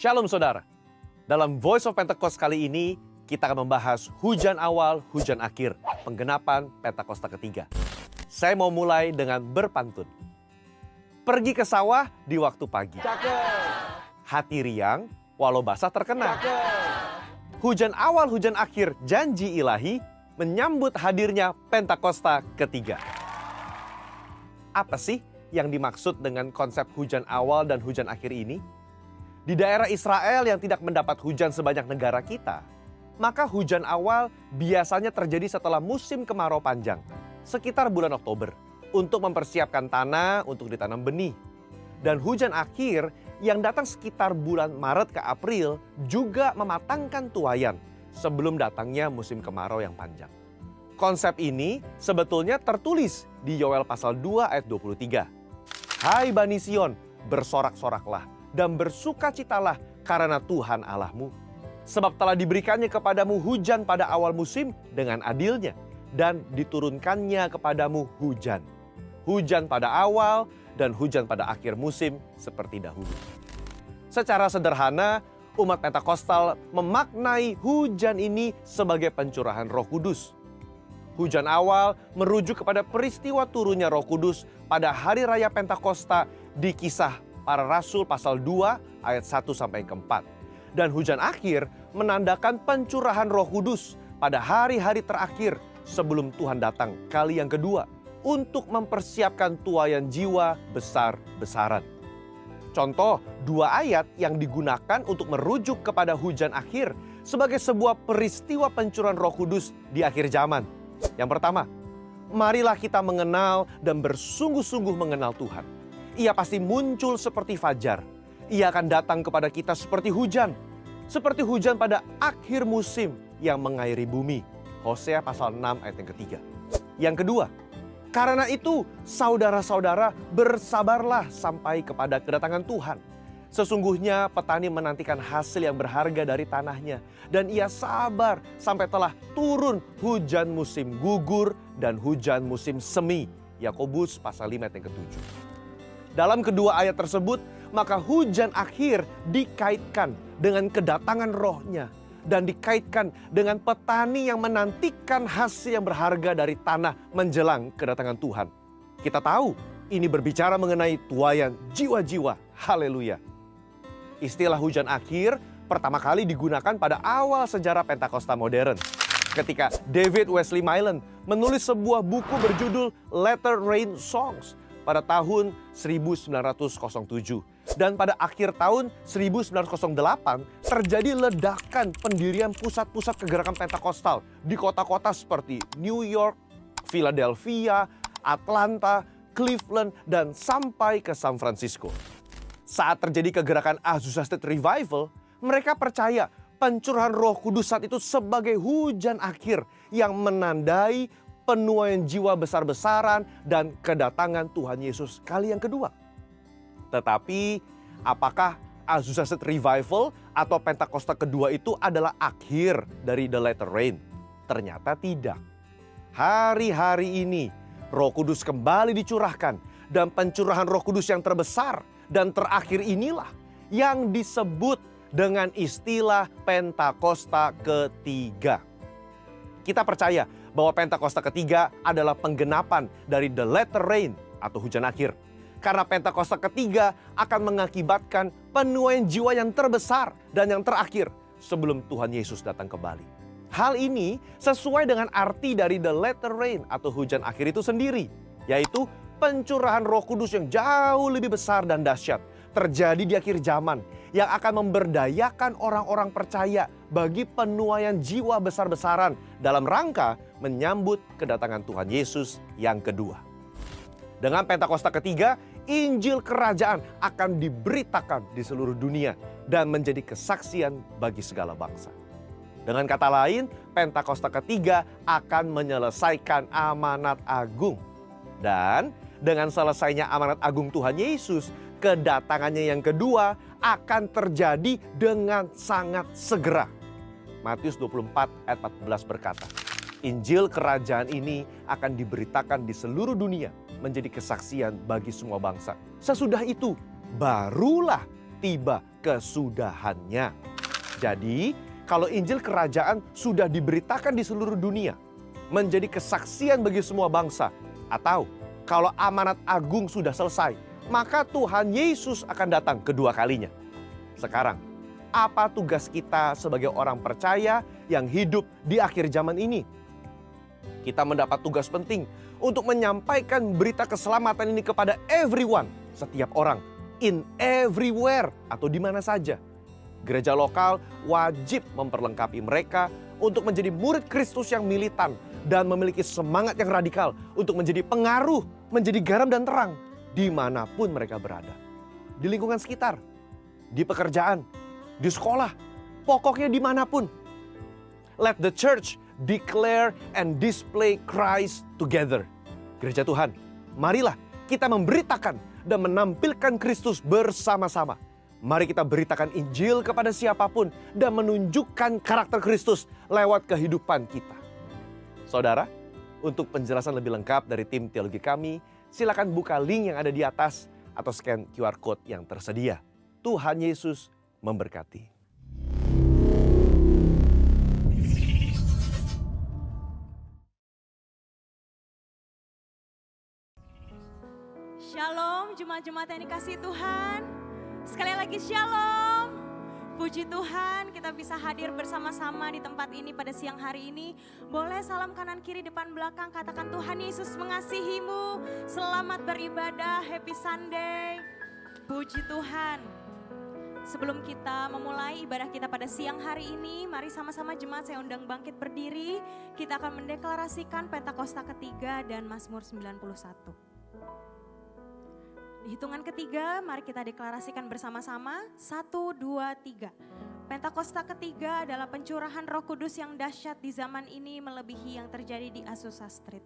Shalom saudara. Dalam Voice of Pentecost kali ini, kita akan membahas hujan awal, hujan akhir, penggenapan Pentakosta ketiga. Saya mau mulai dengan berpantun. Pergi ke sawah di waktu pagi. Hati riang, walau basah terkena. Hujan awal, hujan akhir, janji ilahi, menyambut hadirnya Pentakosta ketiga. Apa sih yang dimaksud dengan konsep hujan awal dan hujan akhir ini? Di daerah Israel yang tidak mendapat hujan sebanyak negara kita, maka hujan awal biasanya terjadi setelah musim kemarau panjang, sekitar bulan Oktober, untuk mempersiapkan tanah untuk ditanam benih. Dan hujan akhir yang datang sekitar bulan Maret ke April juga mematangkan tuayan sebelum datangnya musim kemarau yang panjang. Konsep ini sebetulnya tertulis di Yoel pasal 2 ayat 23. Hai Bani Sion, bersorak-soraklah dan bersukacitalah karena Tuhan Allahmu. Sebab telah diberikannya kepadamu hujan pada awal musim dengan adilnya, dan diturunkannya kepadamu hujan. Hujan pada awal dan hujan pada akhir musim seperti dahulu. Secara sederhana, umat Pentakostal memaknai hujan ini sebagai pencurahan Roh Kudus. Hujan awal merujuk kepada peristiwa turunnya Roh Kudus pada hari raya Pentakosta di Kisah Para Rasul pasal 2 ayat 1-4. Dan hujan akhir menandakan pencurahan Roh Kudus pada hari-hari terakhir sebelum Tuhan datang kali yang kedua untuk mempersiapkan tuayan jiwa besar-besaran. Contoh dua ayat yang digunakan untuk merujuk kepada hujan akhir sebagai sebuah peristiwa pencurahan Roh Kudus di akhir zaman. Yang pertama, marilah kita mengenal dan bersungguh-sungguh mengenal Tuhan. Ia pasti muncul seperti fajar. Ia akan datang kepada kita seperti hujan pada akhir musim yang mengairi bumi. Hosea pasal 6 ayat yang ketiga. Yang kedua, karena itu saudara-saudara bersabarlah sampai kepada kedatangan Tuhan. Sesungguhnya petani menantikan hasil yang berharga dari tanahnya, dan ia sabar sampai telah turun hujan musim gugur dan hujan musim semi. Yakobus pasal 5 ayat yang ketujuh. Dalam kedua ayat tersebut, maka hujan akhir dikaitkan dengan kedatangan Roh-Nya dan dikaitkan dengan petani yang menantikan hasil yang berharga dari tanah menjelang kedatangan Tuhan. Kita tahu ini berbicara mengenai tuayan jiwa-jiwa. Haleluya. Istilah hujan akhir pertama kali digunakan pada awal sejarah Pentakosta modern, ketika David Wesley Mylan menulis sebuah buku berjudul Latter Rain Songs pada tahun 1907. Dan pada akhir tahun 1908 terjadi ledakan pendirian pusat-pusat kegerakan Pentakostal di kota-kota seperti New York, Philadelphia, Atlanta, Cleveland, dan sampai ke San Francisco. Saat terjadi kegerakan Azusa Street Revival, mereka percaya pencurahan Roh Kudus saat itu sebagai hujan akhir yang menandai penuaian jiwa besar-besaran dan kedatangan Tuhan Yesus kali yang kedua. Tetapi apakah Azusa Street Revival atau Pentakosta kedua itu adalah akhir dari The Latter Rain? Ternyata tidak. Hari-hari ini Roh Kudus kembali dicurahkan, dan pencurahan Roh Kudus yang terbesar dan terakhir inilah yang disebut dengan istilah Pentakosta ketiga. Kita percaya bahwa Pentakosta ketiga adalah penggenapan dari The Latter Rain atau hujan akhir. Karena Pentakosta ketiga akan mengakibatkan penuaian jiwa yang terbesar dan yang terakhir sebelum Tuhan Yesus datang kembali. Hal ini sesuai dengan arti dari The Latter Rain atau hujan akhir itu sendiri, yaitu pencurahan Roh Kudus yang jauh lebih besar dan dahsyat terjadi di akhir zaman yang akan memberdayakan orang-orang percaya bagi penuaian jiwa besar-besaran dalam rangka menyambut kedatangan Tuhan Yesus yang kedua. Dengan Pentakosta ketiga, Injil Kerajaan akan diberitakan di seluruh dunia dan menjadi kesaksian bagi segala bangsa. Dengan kata lain, Pentakosta ketiga akan menyelesaikan amanat agung. Dan dengan selesainya amanat agung Tuhan Yesus, kedatangannya yang kedua akan terjadi dengan sangat segera. Matius 24 ayat 14 berkata, Injil Kerajaan ini akan diberitakan di seluruh dunia menjadi kesaksian bagi semua bangsa. Sesudah itu, barulah tiba kesudahannya. Jadi, kalau Injil Kerajaan sudah diberitakan di seluruh dunia, menjadi kesaksian bagi semua bangsa, atau kalau amanat agung sudah selesai, maka Tuhan Yesus akan datang kedua kalinya. Sekarang, apa tugas kita sebagai orang percaya yang hidup di akhir zaman ini? Kita mendapat tugas penting untuk menyampaikan berita keselamatan ini kepada everyone, setiap orang, in everywhere atau di mana saja. Gereja lokal wajib memperlengkapi mereka untuk menjadi murid Kristus yang militan dan memiliki semangat yang radikal untuk menjadi pengaruh, menjadi garam dan terang dimanapun mereka berada. Di lingkungan sekitar, di pekerjaan, di sekolah, pokoknya dimanapun. Let the church declare and display Christ together. Gereja Tuhan, marilah kita memberitakan dan menampilkan Kristus bersama-sama. Mari kita beritakan Injil kepada siapapun dan menunjukkan karakter Kristus lewat kehidupan kita. Saudara, untuk penjelasan lebih lengkap dari tim teologi kami, silakan buka link yang ada di atas atau scan QR Code yang tersedia. Tuhan Yesus memberkati. Shalom, jemaat-jemaat yang dikasihi Tuhan. Sekali lagi shalom. Puji Tuhan kita bisa hadir bersama-sama di tempat ini pada siang hari ini. Boleh salam kanan kiri depan belakang, katakan Tuhan Yesus mengasihimu. Selamat beribadah, happy Sunday. Puji Tuhan. Sebelum kita memulai ibadah kita pada siang hari ini, mari sama-sama jemaat saya undang bangkit berdiri. Kita akan mendeklarasikan Pentakosta ketiga dan Mazmur 91. Di hitungan ketiga, mari kita deklarasikan bersama-sama. 1, 2, 3. Pentakosta ketiga adalah pencurahan Roh Kudus yang dahsyat di zaman ini melebihi yang terjadi di Azusa Street.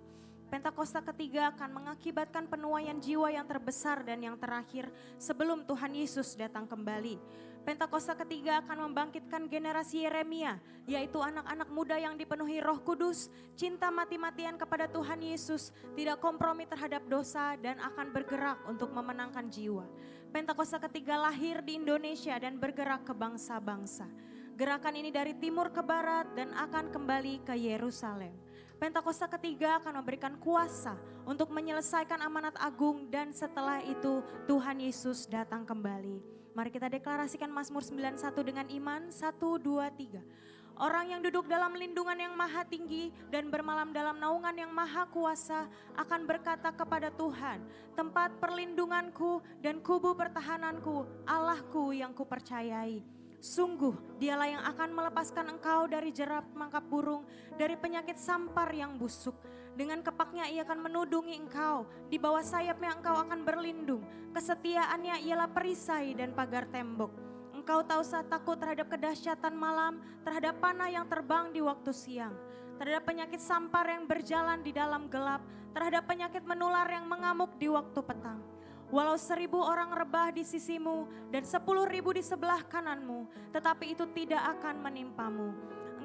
Pentakosta ketiga akan mengakibatkan penuaian jiwa yang terbesar dan yang terakhir sebelum Tuhan Yesus datang kembali. Pentakosta ketiga akan membangkitkan generasi Yeremia, yaitu anak-anak muda yang dipenuhi Roh Kudus, cinta mati-matian kepada Tuhan Yesus, tidak kompromi terhadap dosa dan akan bergerak untuk memenangkan jiwa. Pentakosta ketiga lahir di Indonesia dan bergerak ke bangsa-bangsa. Gerakan ini dari timur ke barat dan akan kembali ke Yerusalem. Pentakosta ketiga akan memberikan kuasa untuk menyelesaikan amanat agung dan setelah itu Tuhan Yesus datang kembali. Mari kita deklarasikan Mazmur 91 dengan iman. 1, 2, 3. Orang yang duduk dalam lindungan yang maha tinggi dan bermalam dalam naungan yang maha kuasa akan berkata kepada Tuhan, tempat perlindunganku dan kubu pertahananku, Allahku yang kupercayai. Sungguh dialah yang akan melepaskan engkau dari jerat mangkap burung, dari penyakit sampar yang busuk. Dengan kepaknya ia akan menudungi engkau, di bawah sayapnya engkau akan berlindung. Kesetiaannya ialah perisai dan pagar tembok. Engkau tak usah takut terhadap kedahsyatan malam, terhadap panah yang terbang di waktu siang, terhadap penyakit sampar yang berjalan di dalam gelap, terhadap penyakit menular yang mengamuk di waktu petang. Walau 1000 orang rebah di sisimu dan 10.000 di sebelah kananmu, tetapi itu tidak akan menimpamu.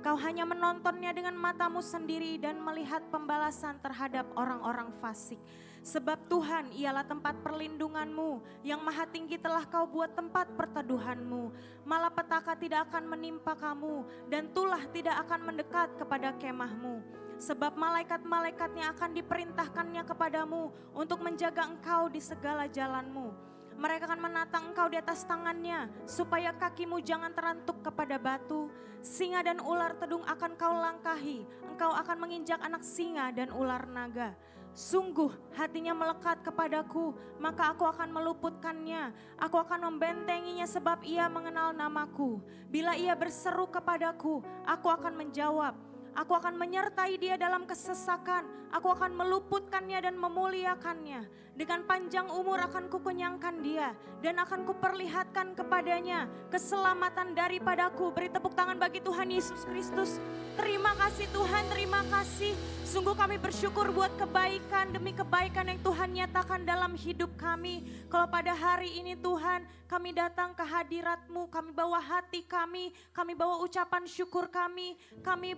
Engkau hanya menontonnya dengan matamu sendiri dan melihat pembalasan terhadap orang-orang fasik. Sebab Tuhan ialah tempat perlindunganmu, yang maha tinggi telah kau buat tempat perteduhanmu. Malapetaka tidak akan menimpa kamu dan tulah tidak akan mendekat kepada kemahmu. Sebab malaikat-malaikatnya akan diperintahkannya kepadamu untuk menjaga engkau di segala jalanmu. Mereka akan menatang engkau di atas tangannya, supaya kakimu jangan terantuk kepada batu. Singa dan ular tedung akan kau langkahi, engkau akan menginjak anak singa dan ular naga. Sungguh hatinya melekat kepadaku, maka aku akan meluputkannya. Aku akan membentenginya sebab ia mengenal namaku. Bila ia berseru kepadaku, aku akan menjawab. Aku akan menyertai dia dalam kesesakan. Aku akan meluputkannya dan memuliakannya. Dengan panjang umur akan kukenyangkan dia dan akan kuperlihatkan kepadanya keselamatan daripadaku. Beri tepuk tangan bagi Tuhan Yesus Kristus. Terima kasih Tuhan, terima kasih. Sungguh kami bersyukur buat kebaikan demi kebaikan yang Tuhan nyatakan dalam hidup kami. Kalau pada hari ini Tuhan, kami datang ke hadirat-Mu, kami bawa hati kami bawa ucapan syukur kami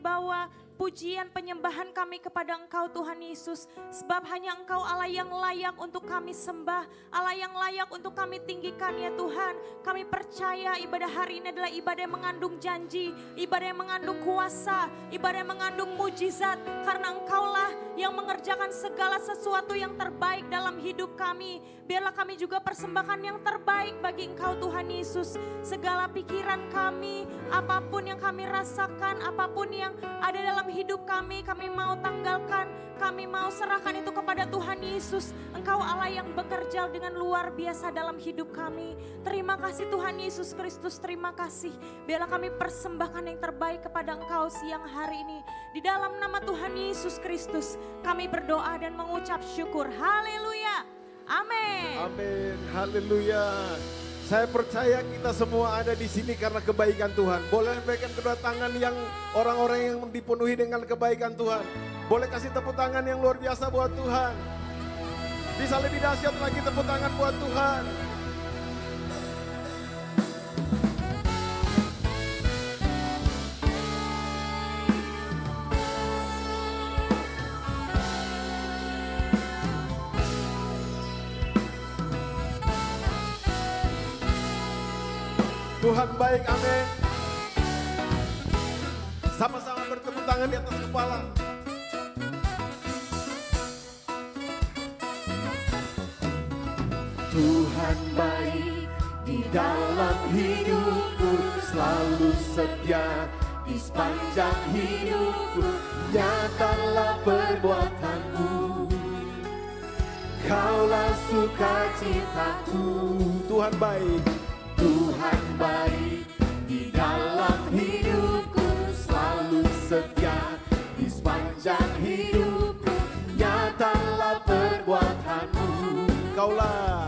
bawa pujian penyembahan kami kepada Engkau Tuhan Yesus. Sebab hanya Engkau Allah yang layak untuk kami sembah, Allah yang layak untuk kami tinggikan ya Tuhan. Kami percaya ibadah hari ini adalah ibadah yang mengandung janji, ibadah yang mengandung kuasa, ibadah yang mengandung mujizat. Karena Engkaulah yang mengerjakan segala sesuatu yang terbaik dalam hidup kami. Biarlah kami juga persembahkan yang terbaik bagi Engkau Tuhan Yesus. Segala pikiran kami, apapun yang kami rasakan, apapun yang ada dalam hidup kami mau tanggalkan, kami mau serahkan itu kepada Tuhan Yesus. Engkau Allah yang bekerja dengan luar biasa dalam hidup kami. Terima kasih Tuhan Yesus Kristus, terima kasih. Biarlah kami persembahkan yang terbaik kepada Engkau siang hari ini. Di dalam nama Tuhan Yesus Kristus, kami berdoa dan mengucap syukur. Haleluya. Amin. Amin. Haleluya. Saya percaya kita semua ada di sini karena kebaikan Tuhan. Boleh berikan kedua tangan yang orang-orang yang dipenuhi dengan kebaikan Tuhan. Boleh kasih tepuk tangan yang luar biasa buat Tuhan. Bisa lebih dahsyat lagi tepuk tangan buat Tuhan. Tuhan baik, amin. Sama-sama bertepuk tangan di atas kepala. Tuhan baik di dalam hidupku, selalu setia di sepanjang hidupku. Nyatalah perbuatanmu, Kaulah sukacitaku. Tuhan baik. Tuhan baik di dalam hidupku, selalu setia di sepanjang hidupku. Nyatalah perbuatanmu, Kaulah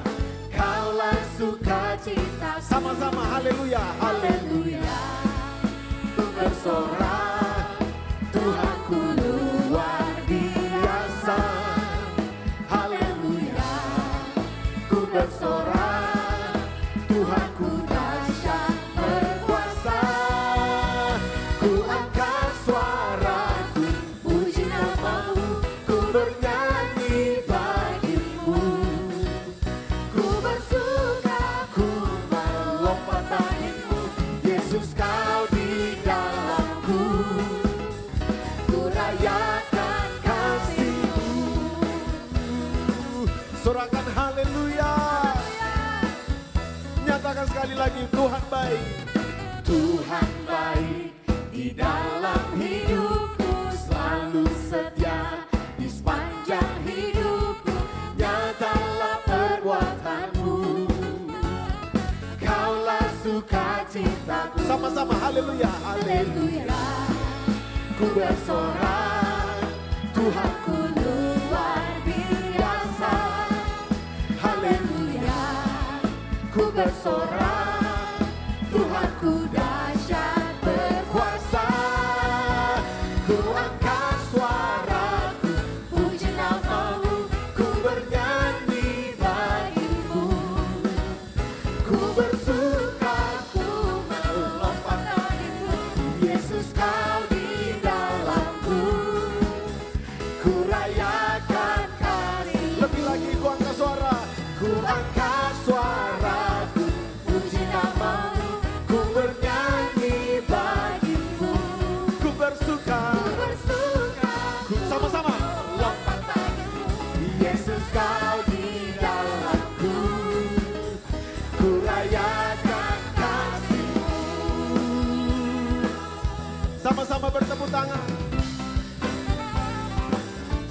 sukacita. sama-sama haleluya. Haleluya, ku bersorak, Tuhanku luar biasa. Haleluya, ku bersorak, Tuhanku dahsyat berkuasa. Ku angkat suaraku, puji namamu, ku bernyanyi bagimu. Ku bersuka, ku melompat bagimu, Yesus kau di dalamku. Ku rayakan kasih-Mu. Sorakan haleluya. Nyatakan sekali lagi, Tuhan baik. Tuhan baik di dalam hidupku, selalu setia di sepanjang hidupku. Nyatalah perbuatanmu, Kaulah sukacitaku. Sama-sama haleluya. Haleluya, ku bersorak, Tuhanku luar biasa. Haleluya, ku bersorak, Tuhanku dahsyat berkuasa. Ku angkat suaraku, puji namamu, ku bernyanyi bagimu. Ku bersuka, ku melompat bagimu, Yesus kau di dalamku. Ku rayakan kasih. Lebih lagi ku angkat suara. Ku angkat suaraku, puji namamu, ku bernyanyi bagimu. Ku bersuka. Ku bersuka, ku Sama-sama. lompat bagimu, Yesus kau di dalamku. Ku rayakan kasih-Mu. Sama-sama bertepuk tangan.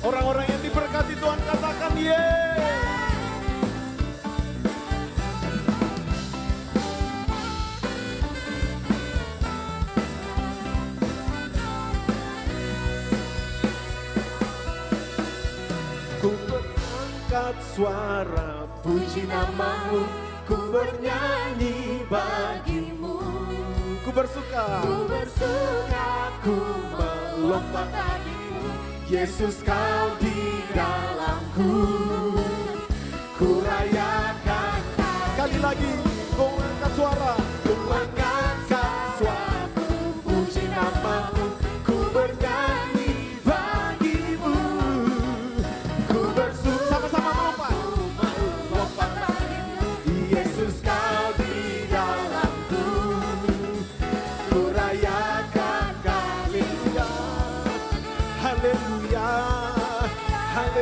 Orang-orang yang diberkati Tuhan katakan yeay. Ku berangkat suara, Puji namamu, ku bernyanyi bagimu. ku bersuka. Ku bersuka, ku melompat bagimu, Yesus kau di dalamku. Ku rayakan Sekali lagi, ku angkat suara. ku angkat suaraku, puji namamu, ku bernyanyi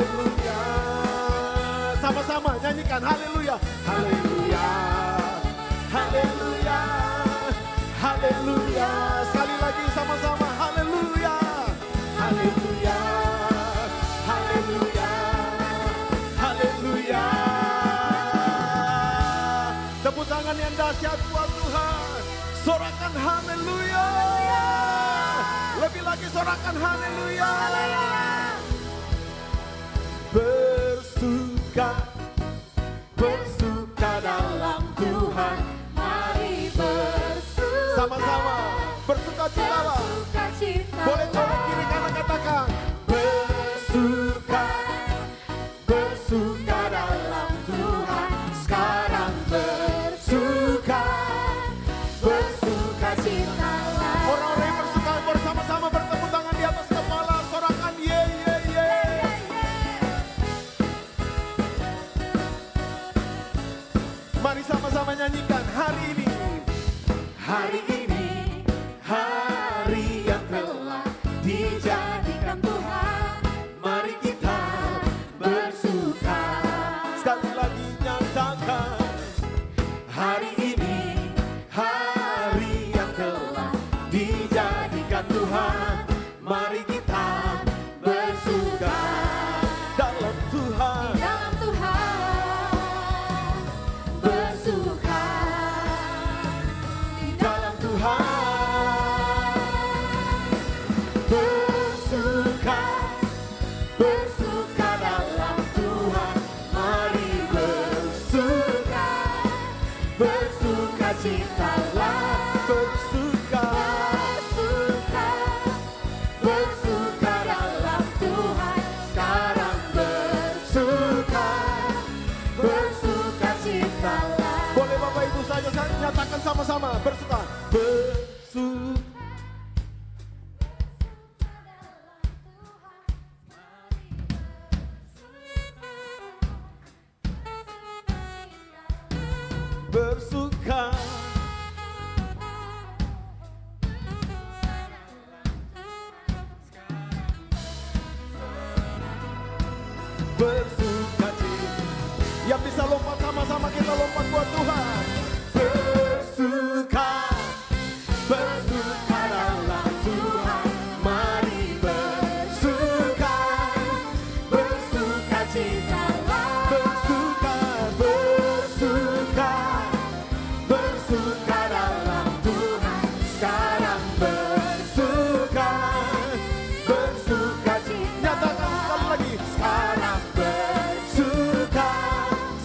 haleluya. Sama-sama nyanyikan haleluya. Haleluya. Haleluya. Haleluya. Sekali lagi sama-sama haleluya. Haleluya. Haleluya. Haleluya. Tepuk tangan yang dahsyat buat Tuhan. Sorakan haleluya. Lebih lagi sorakan haleluya. Bersuka, bersuka dalam Tuhan. Mari bersuka. Sama-sama bersuka cita. Boleh colek kiri kanan katakan. Bersuka, bersuka dalam Tuhan. Sekarang bersuka, bersuka citalah. Orang-orang yang bersuka bersama-sama bertepuk tangan di atas kepala. Sorakan ye ye ye. Mari sama-sama nyanyikan hari ini. Hari ini, hari yang telah dijadikan Tuhan. Mari kita bersuka. Sekali lagi nyatakan. Hari ini, hari yang telah dijadikan Tuhan. Mari kita bersuka dalam Tuhan. Dalam Tuhan bersuka. Dalam Tuhan bersuka, bersuka dalam Tuhan. Mari bersuka, bersuka citalah. Bersuka, Bersuka. bersuka dalam Tuhan. Sekarang bersuka, bersuka citalah. Boleh Bapak Ibu saja nyatakan sama-sama bersuka. Bersuka. Bersuka. Bersuka cita. Yang bisa lompat sama-sama kita lompat buat Tuhan. Bersuka, bersuka dalam Tuhan. Mari bersuka, bersuka citalah. Bersuka, bersuka, bersuka dalam Tuhan. Sekarang bersuka, bersuka cita. Nyatakan sekali lagi. Sekarang bersuka,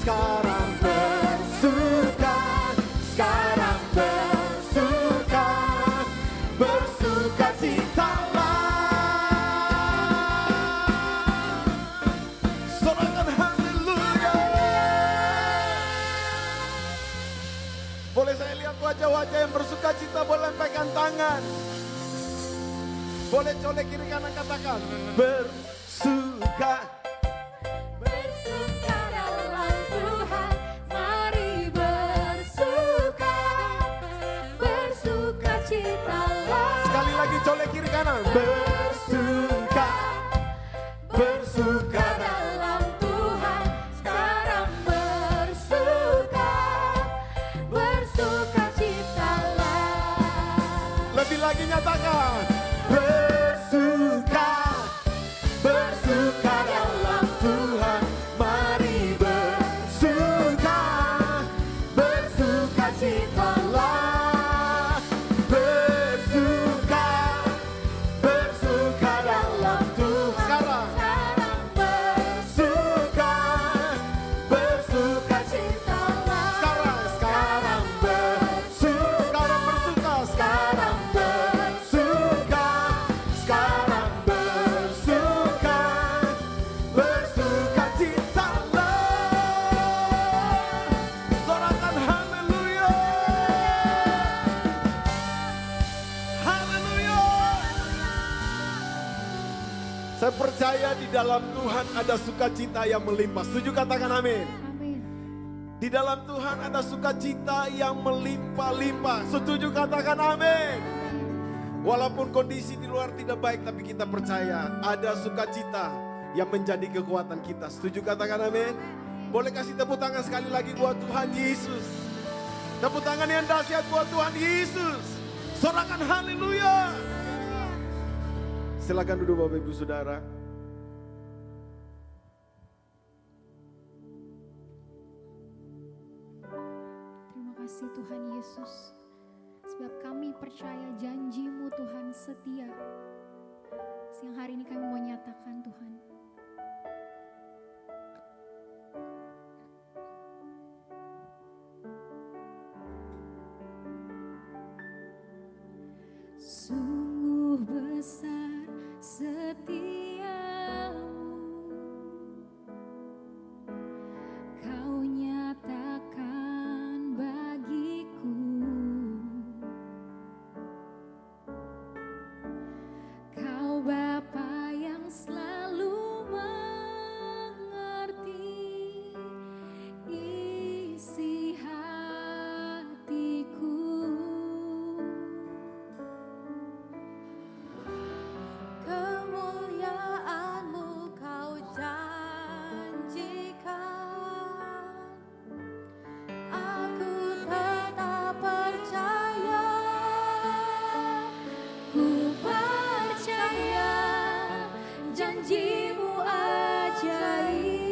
sekarang bersuka, sekarang bersuka, bersuka citalah. Sorakan haleluya. Boleh saya lihat wajah-wajah yang bersuka cita, boleh lempaikan tangan. Boleh colek kiri kanan katakan. Bersuka. Bersuka dalam Tuhan. Mari bersuka. Bersuka citalah. Sekali lagi colek kiri kanan. Bersuka, bersuka. Dalam Tuhan. Sekarang bersuka. Bersuka citalah. Lebih lagi nyatakan. Bersuka, bersuka dalam Tuhan. Mari bersuka, bersuka citalah. Bersuka, bersuka dalam Tuhan. Sekarang. Sekarang Bersuka, bersuka citalah. sekarang bersuka, sekarang bersuka, sekarang bersuka, bersuka citalah. Sorakan haleluya, haleluya. Saya percaya di dalam Tuhan ada sukacita yang melimpah. Setuju katakan amin. Amin. Di dalam Tuhan ada sukacita yang melimpah-limpah. Setuju katakan amin. Walaupun kondisi di luar tidak baik, tapi kita percaya ada sukacita yang menjadi kekuatan kita. Setuju, katakan amin. Boleh kasih tepuk tangan sekali lagi buat Tuhan Yesus. Tepuk tangan yang dahsyat buat Tuhan Yesus. Sorakan haleluya. Silakan duduk Bapak Ibu Saudara. Terima kasih Tuhan Yesus, sebab kami percaya janji-Mu Tuhan setia. Siang hari ini kami mau nyatakan Tuhan, sungguh besar setiamu, Kau nyatakan bagiku. Kau Bapa yang selalu mengerti isi hatiku. Kemuliaan-Mu Kau janjikan, aku tetap percaya, ku percaya janji-Mu ajaib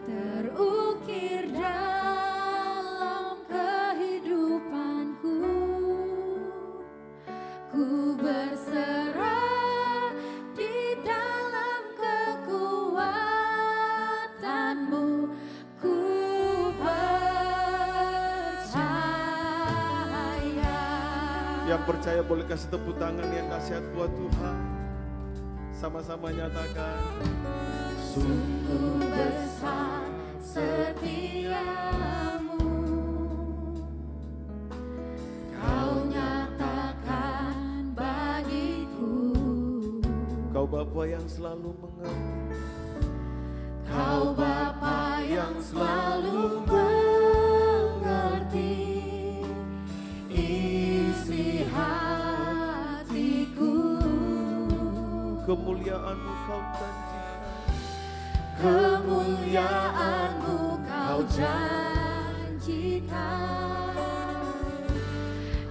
terukir dalam kehidupanku. Ku berserah di dalam kekuatan-Mu, ku percaya. Yang percaya boleh kasih tepuk tangan yang dahsyat buat Tuhan. Sama-sama nyatakan. Sungguh besar setiamu, Kau nyatakan bagiku. Kau Bapa yang selalu mengerti. Kau Bapa yang selalu mengerti isi hatiku. Kemuliaan-Mu Kau janjikan. Kemuliaan-Mu Kau janjikan,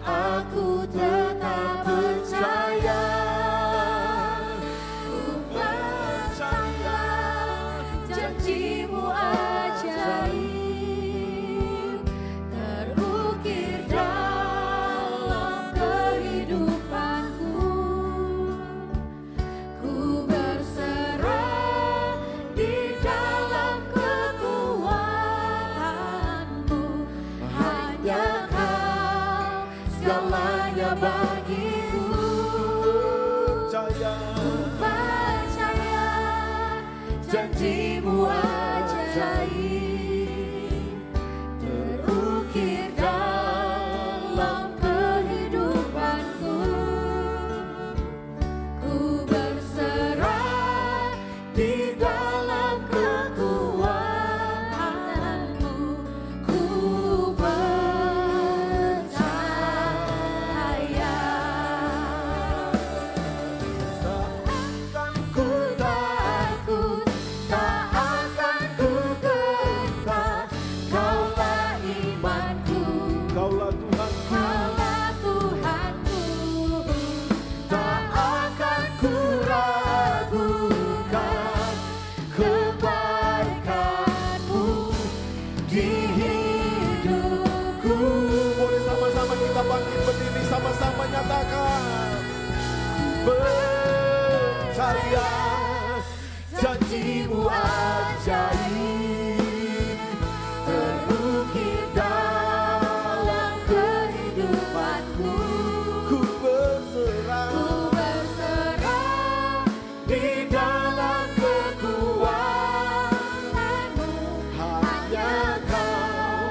aku tetap percaya, ku percaya janji-Mu ajaib terukir dalam kehidupanku. Ku berserah di dalam kekuatan-Mu, hanya Kau segalanya bagiku. Percaya Percaya janji-Mu ajaib terukir dalam kehidupanku. Ku berserah di dalam kekuatan-Mu, ku percaya. takkan Ku takut, tak akan ku gentar. Kaulah imanku, Kaulah Tuhan. Kaulah Tuhanku. Tak akan ku ragukan kebaikan-Mu di hidupku. Boleh sama-sama kita bangkit berdiri, sama-sama nyatakan. Percaya janji-Mu ajaib Terukir dalam kehidupanku. ku berserah Ku berserah di dalam kekuatan-Mu, hanya Kau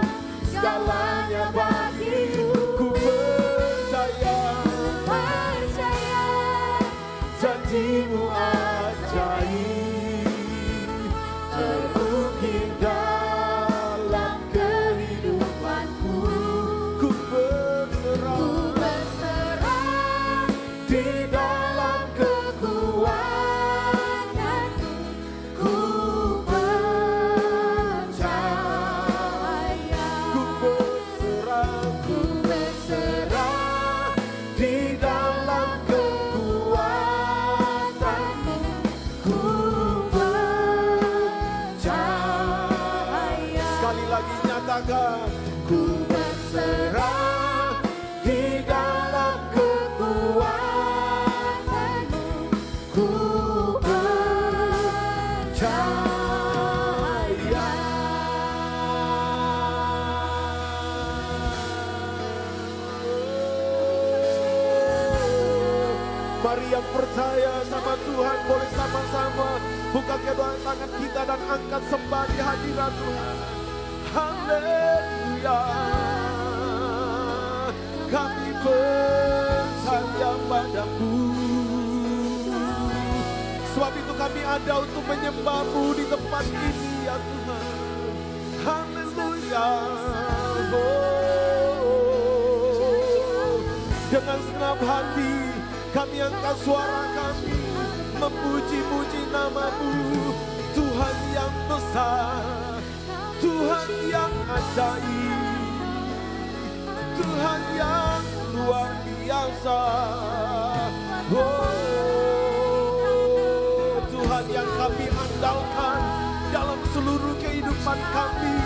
segalanya bagiku. ku percaya Percaya janji-Mu ajaib terukir dalam kehidupanku. ku berserah Ku berserah di dalam kekuatan katakan, ku berserah di dalam kekuatanmu, ku percaya. Mari yang percaya sama Tuhan boleh sama-sama buka kedua tangan kita dan angkat sembah di hadirat Tuhan. Haleluya, kami percaya padamu. Sebab itu kami ada untuk menyembah-Mu di tempat ini ya Tuhan. Haleluya. Dengan segenap hati kami angkat suara kami memuji-muji nama-Mu, Tuhan yang besar, Tuhan yang ajaib, Tuhan yang luar biasa. Oh, Tuhan yang kami andalkan dalam seluruh kehidupan kami.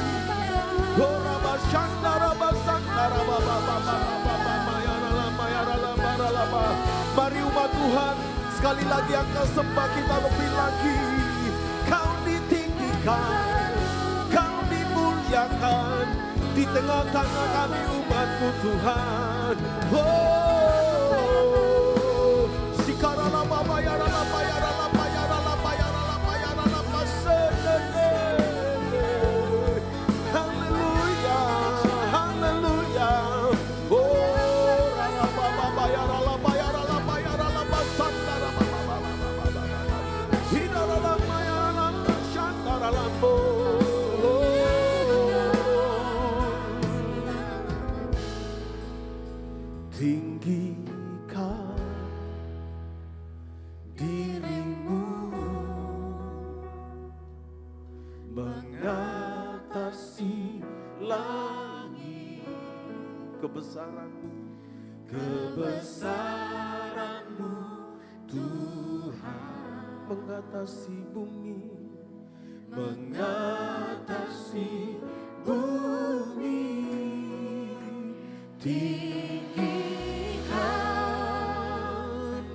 Oh, Rabba Shanda, Rabba Santa, Rabba Baba Baba Baba. Mari umat Tuhan sekali lagi angkat sembah kita lebih lagi. Kau ditinggikan, kau dimuliakan di tengah-tengah kami umat-Mu Tuhan. Oh, sikarala baba yarala bayarala bayarala bayarala bayarala pasene. Haleluya, haleluya. Oh, rala baba bayarala bayarala bayarala basandara baba baba. Hidala bayarala shandara lambo. Tinggikan dirimu mengatasi langit. Kebesaran-Mu Tuhan mengatasi bumi, mengatasi bumi. Tinggikan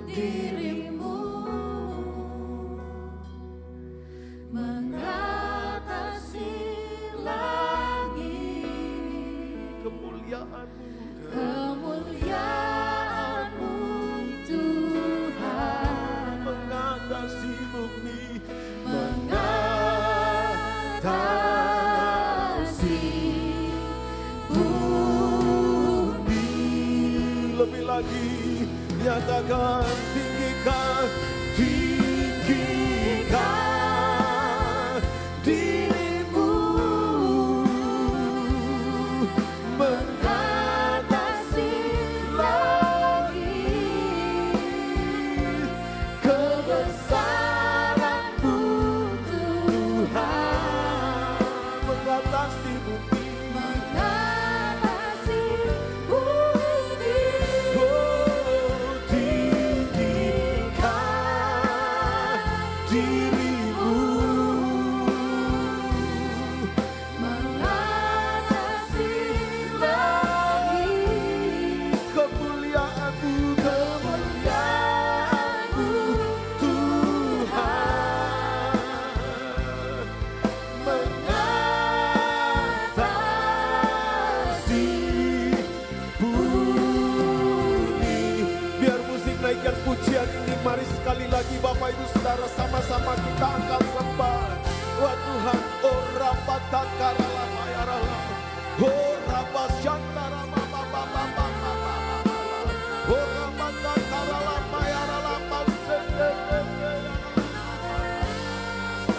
dirimu mengatasi langit. Kemuliaan-Mu Tuhan mengatasi bumi, mengatasi bumi. Lebih lagi nyatakan, tinggikan, tinggikan dirimu mengatasi langit. Kebesaran-Mu Tuhan mengatasi bumi, mengatasi bumi. Oh, tinggikan dirimu mengatasi langit. Kemuliaan-Mu, kemuliaan-Mu Tuhan mengatasi bumi. Biar musik naikkan pujian ini, mari sekali lagi Bapak Ibu Saudara sama-sama kita angkat sembah. Wah Tuhan, oh rapatakara mayarala, oh rapasyantara baba baba baba baba, oh rapatakara mayarala pasene.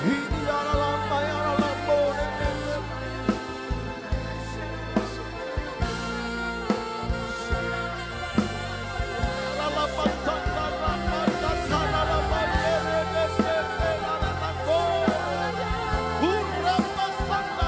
Ini arala mayarala bore. Rala pasanda rapatakara la mayere. Urra pasanda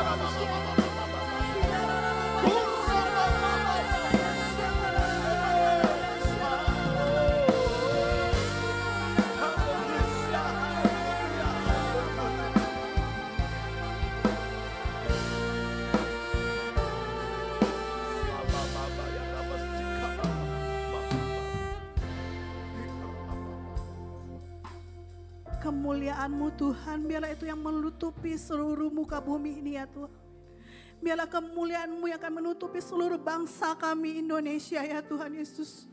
kemuliaan-Mu Tuhan, biarlah itu yang menutupi seluruh muka bumi ini ya Tuhan. Biarlah kemuliaan-Mu yang akan menutupi seluruh bangsa kami Indonesia ya Tuhan Yesus.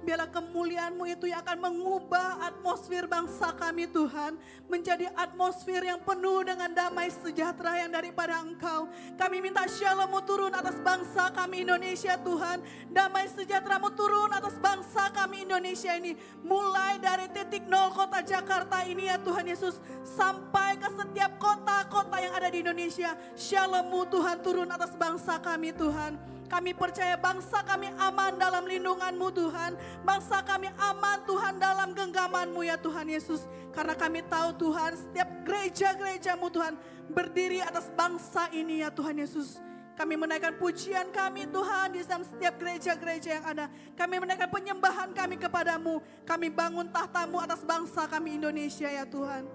Biarlah kemuliaan-Mu itu yang akan mengubah atmosfer bangsa kami Tuhan. Menjadi atmosfer yang penuh dengan damai sejahtera yang daripada Engkau. Kami minta Shalom-Mu turun atas bangsa kami Indonesia Tuhan. Damai sejahtera-Mu turun atas bangsa kami Indonesia ini. Mulai dari titik nol kota Jakarta ini ya Tuhan Yesus. Sampai ke setiap kota-kota yang ada di Indonesia. Shalom-Mu Tuhan turun atas bangsa kami Tuhan. Kami percaya bangsa kami aman dalam lindungan-Mu Tuhan. Bangsa kami aman Tuhan dalam genggaman-Mu ya Tuhan Yesus. Karena kami tahu Tuhan setiap gereja-gereja-Mu Tuhan berdiri atas bangsa ini ya Tuhan Yesus. Kami menaikkan pujian kami Tuhan di dalam setiap gereja-gereja yang ada. Kami menaikkan penyembahan kami kepadamu. Kami bangun tahta-Mu atas bangsa kami Indonesia ya Tuhan.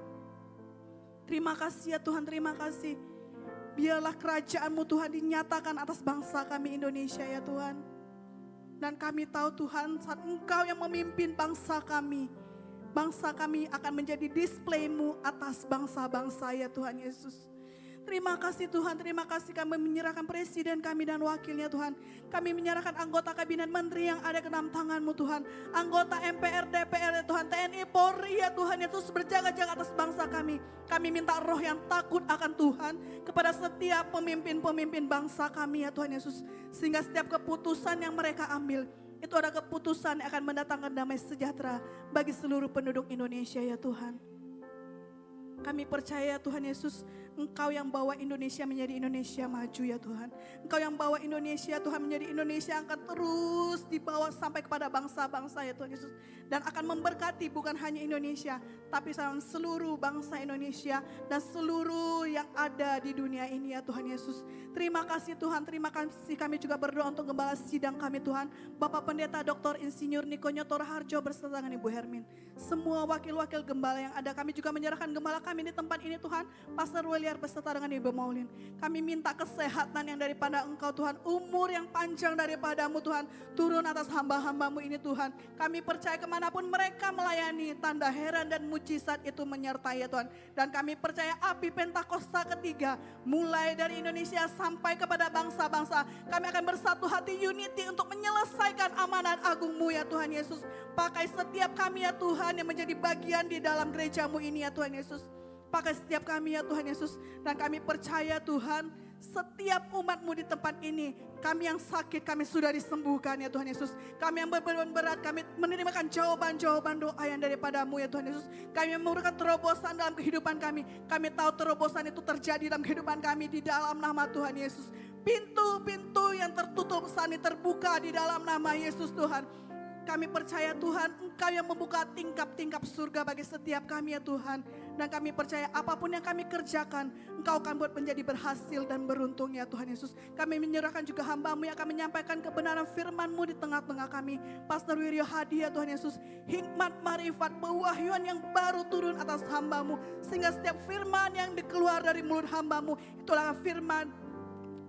Terima kasih ya Tuhan, terima kasih. Biarlah kerajaan-Mu Tuhan dinyatakan atas bangsa kami Indonesia ya Tuhan. Dan kami tahu Tuhan saat Engkau yang memimpin bangsa kami akan menjadi display-Mu atas bangsa-bangsa ya Tuhan Yesus. Terima kasih Tuhan, terima kasih kami menyerahkan presiden kami dan wakilnya Tuhan. Kami menyerahkan anggota kabinet menteri yang ada ke dalam tangan-Mu Tuhan. Anggota MPR, DPR ya Tuhan, TNI, Polri ya Tuhan Yesus berjaga-jaga atas bangsa kami. Kami minta roh yang takut akan Tuhan kepada setiap pemimpin-pemimpin bangsa kami ya Tuhan Yesus. Sehingga setiap keputusan yang mereka ambil, itu ada keputusan yang akan mendatangkan damai sejahtera bagi seluruh penduduk Indonesia ya Tuhan. Kami percaya Tuhan Yesus, Engkau yang bawa Indonesia menjadi Indonesia maju ya Tuhan. Engkau yang bawa Indonesia Tuhan menjadi Indonesia yang akan terus dibawa sampai kepada bangsa-bangsa ya Tuhan Yesus. Dan akan memberkati bukan hanya Indonesia, tapi seluruh bangsa Indonesia dan seluruh yang ada di dunia ini ya Tuhan Yesus. Terima kasih Tuhan, terima kasih kami juga berdoa untuk gembala sidang kami Tuhan. Bapak Pendeta Dr. Insinyur Niko Nyotor Harjo berserta dengan Ibu Hermin. Semua wakil-wakil gembala yang ada, kami juga menyerahkan gembala kami di tempat ini Tuhan. Pastor Weliar beserta dengan Ibu Maulin. Kami minta kesehatan yang daripada Engkau Tuhan. Umur yang panjang daripada-Mu Tuhan. Turun atas hamba-hamba-Mu ini Tuhan. Kami percaya kemanapun mereka melayani, tanda heran dan mujizat itu menyertai ya Tuhan. Dan kami percaya api Pentakosta ketiga mulai dari Indonesia sampai kepada bangsa-bangsa. Kami akan bersatu hati unity untuk menyelesaikan amanat agung-Mu ya Tuhan Yesus. Pakai setiap kami ya Tuhan yang menjadi bagian di dalam gereja-Mu ini ya Tuhan Yesus. Pakai setiap kami ya Tuhan Yesus. Dan kami percaya Tuhan, setiap umat-Mu di tempat ini, kami yang sakit kami sudah disembuhkan ya Tuhan Yesus. Kami yang beban berat kami menerima jawaban-jawaban doa yang daripada-Mu ya Tuhan Yesus. Kami memerlukan terobosan dalam kehidupan kami. Kami tahu terobosan itu terjadi dalam kehidupan kami di dalam nama Tuhan Yesus. Pintu-pintu yang tertutup saat ini terbuka di dalam nama Yesus Tuhan. Kami percaya Tuhan, Engkau yang membuka tingkap-tingkap surga bagi setiap kami ya Tuhan. Dan kami percaya apapun yang kami kerjakan, Engkau akan buat menjadi berhasil dan beruntung ya Tuhan Yesus. Kami menyerahkan juga hamba-Mu yang akan menyampaikan kebenaran firman-Mu di tengah-tengah kami. Pastor Wiryo Hadi ya Tuhan Yesus. Hikmat, marifat, pewahyuan yang baru turun atas hamba-Mu. Sehingga setiap firman yang dikeluar dari mulut hamba-Mu, itulah firman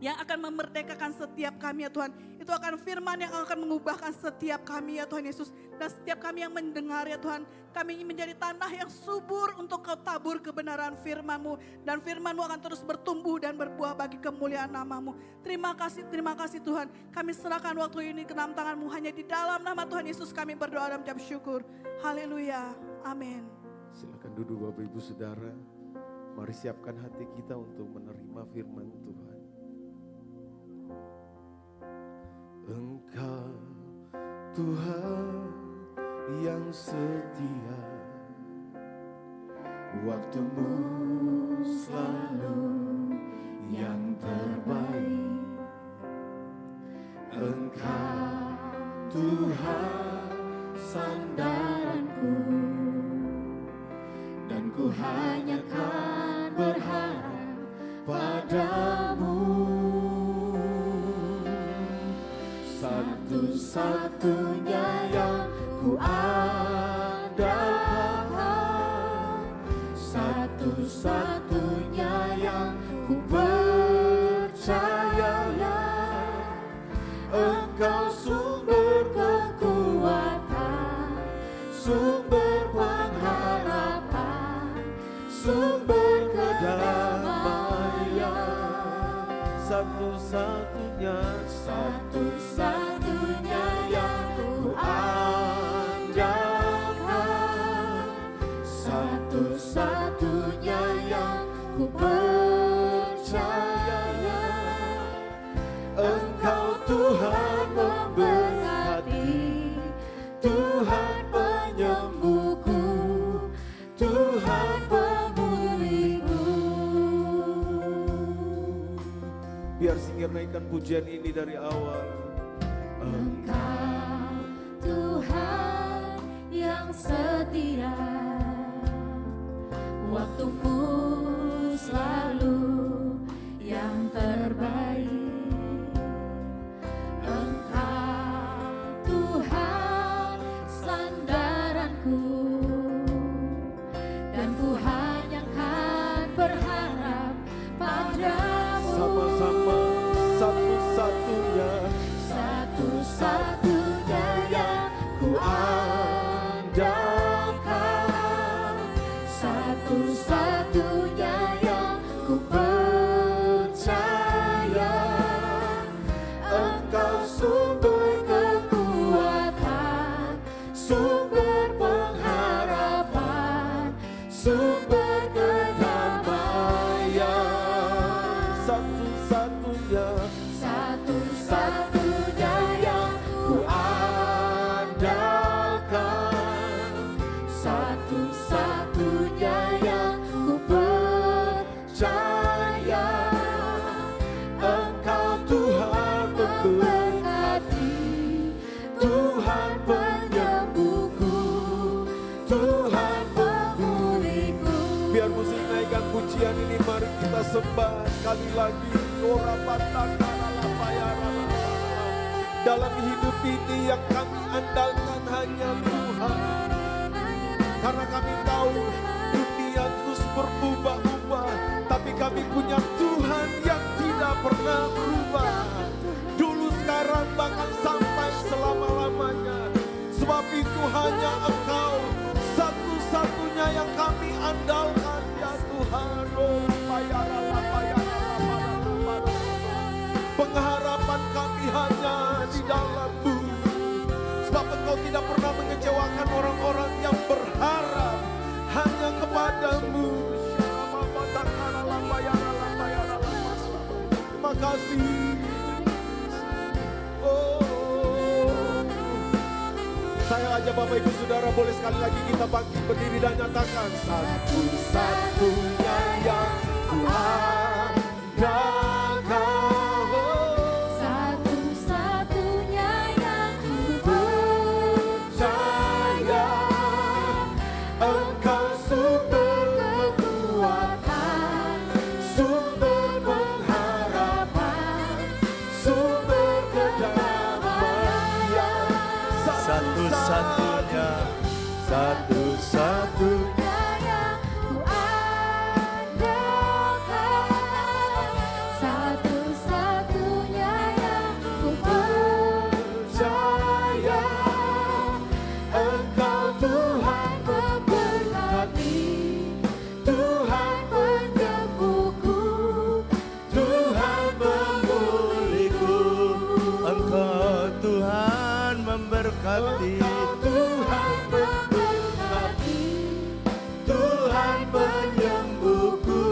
yang akan memerdekakan setiap kami ya Tuhan. Itu akan firman yang akan mengubahkan setiap kami ya Tuhan Yesus. Dan setiap kami yang mendengar ya Tuhan, kami ingin menjadi tanah yang subur untuk Kau tabur kebenaran firman-Mu. Dan firman-Mu akan terus bertumbuh dan berbuah bagi kemuliaan nama-Mu. Terima kasih Tuhan. Kami serahkan waktu ini ke dalam tangan-Mu. Hanya di dalam nama Tuhan Yesus kami berdoa dan mengucap syukur. Haleluya. Amin. Silakan duduk Bapak Ibu Saudara. Mari siapkan hati kita untuk menerima firman Tuhan. Engkau Tuhan yang setia, waktu-Mu selalu yang terbaik. Engkau Tuhan sandaranku, dan ku hanya kan berharap padamu. Satu-satunya yang ku andalkan, satu-satunya yang ku percaya. Engkau sumber kekuatan, sumber pengharapan, satu-satunya, satu-satunya yang ku andalkan, satu-satunya yang ku percaya. Engkau Tuhan memberkati, Tuhan penyembuhku, Tuhan pemulihku. biar singkir naikkan pujian ini dari awal. Engkau Tuhan yang setia, waktumu selalu yang terbaik. Engkau Tuhan sandaranku, dan ku hanya akan berharap padamu. Sama-sama satu-satunya, Satu-satunya yang ku andalkan, satu-satunya yang ku percaya. Engkau sumber kekuatan, sumber pengharapan, sumber kedamaian. satu-satunya, Satu-satunya yang ku andalkan, satu-satunya yang ku percaya. Engkau Tuhan memberkati, Tuhan penyembuhku, Tuhan pemulihku. biar musik naikkan pujian ini, mari kita sembah sekali lagi. Dalam hidup ini yang kami andalkan hanya Tuhan. Karena kami tahu dunia terus berubah-ubah, tapi kami punya Tuhan yang tidak pernah berubah. Dulu, sekarang, bahkan sampai selama-lamanya. Sebab itu hanya Engkau satu-satunya yang kami andalkan, ya Tuhan. Oh, pengharapan kami hanya di dalam-Mu. Sebab Engkau tidak pernah mengecewakan orang-orang yang berharap hanya kepadamu. Terima kasih. Oh, saya ajak Bapak Ibu Saudara, boleh sekali lagi kita bangkit berdiri dan nyatakan, satu-satunya yang ku andalkan. Satu-satunya yang ku percaya. Engkau sumber kekuatan, sumber pengharapan, sumber kedamaian. Satu-satunya, Satu-satunya yang ku andalkan, satu-satunya yang ku percaya. Engkau Tuhan memberkati, Tuhan penyembuhku, Tuhan pemulihku. Engkau Tuhan memberkati, Tuhan memberkati, Tuhan penyembuhku,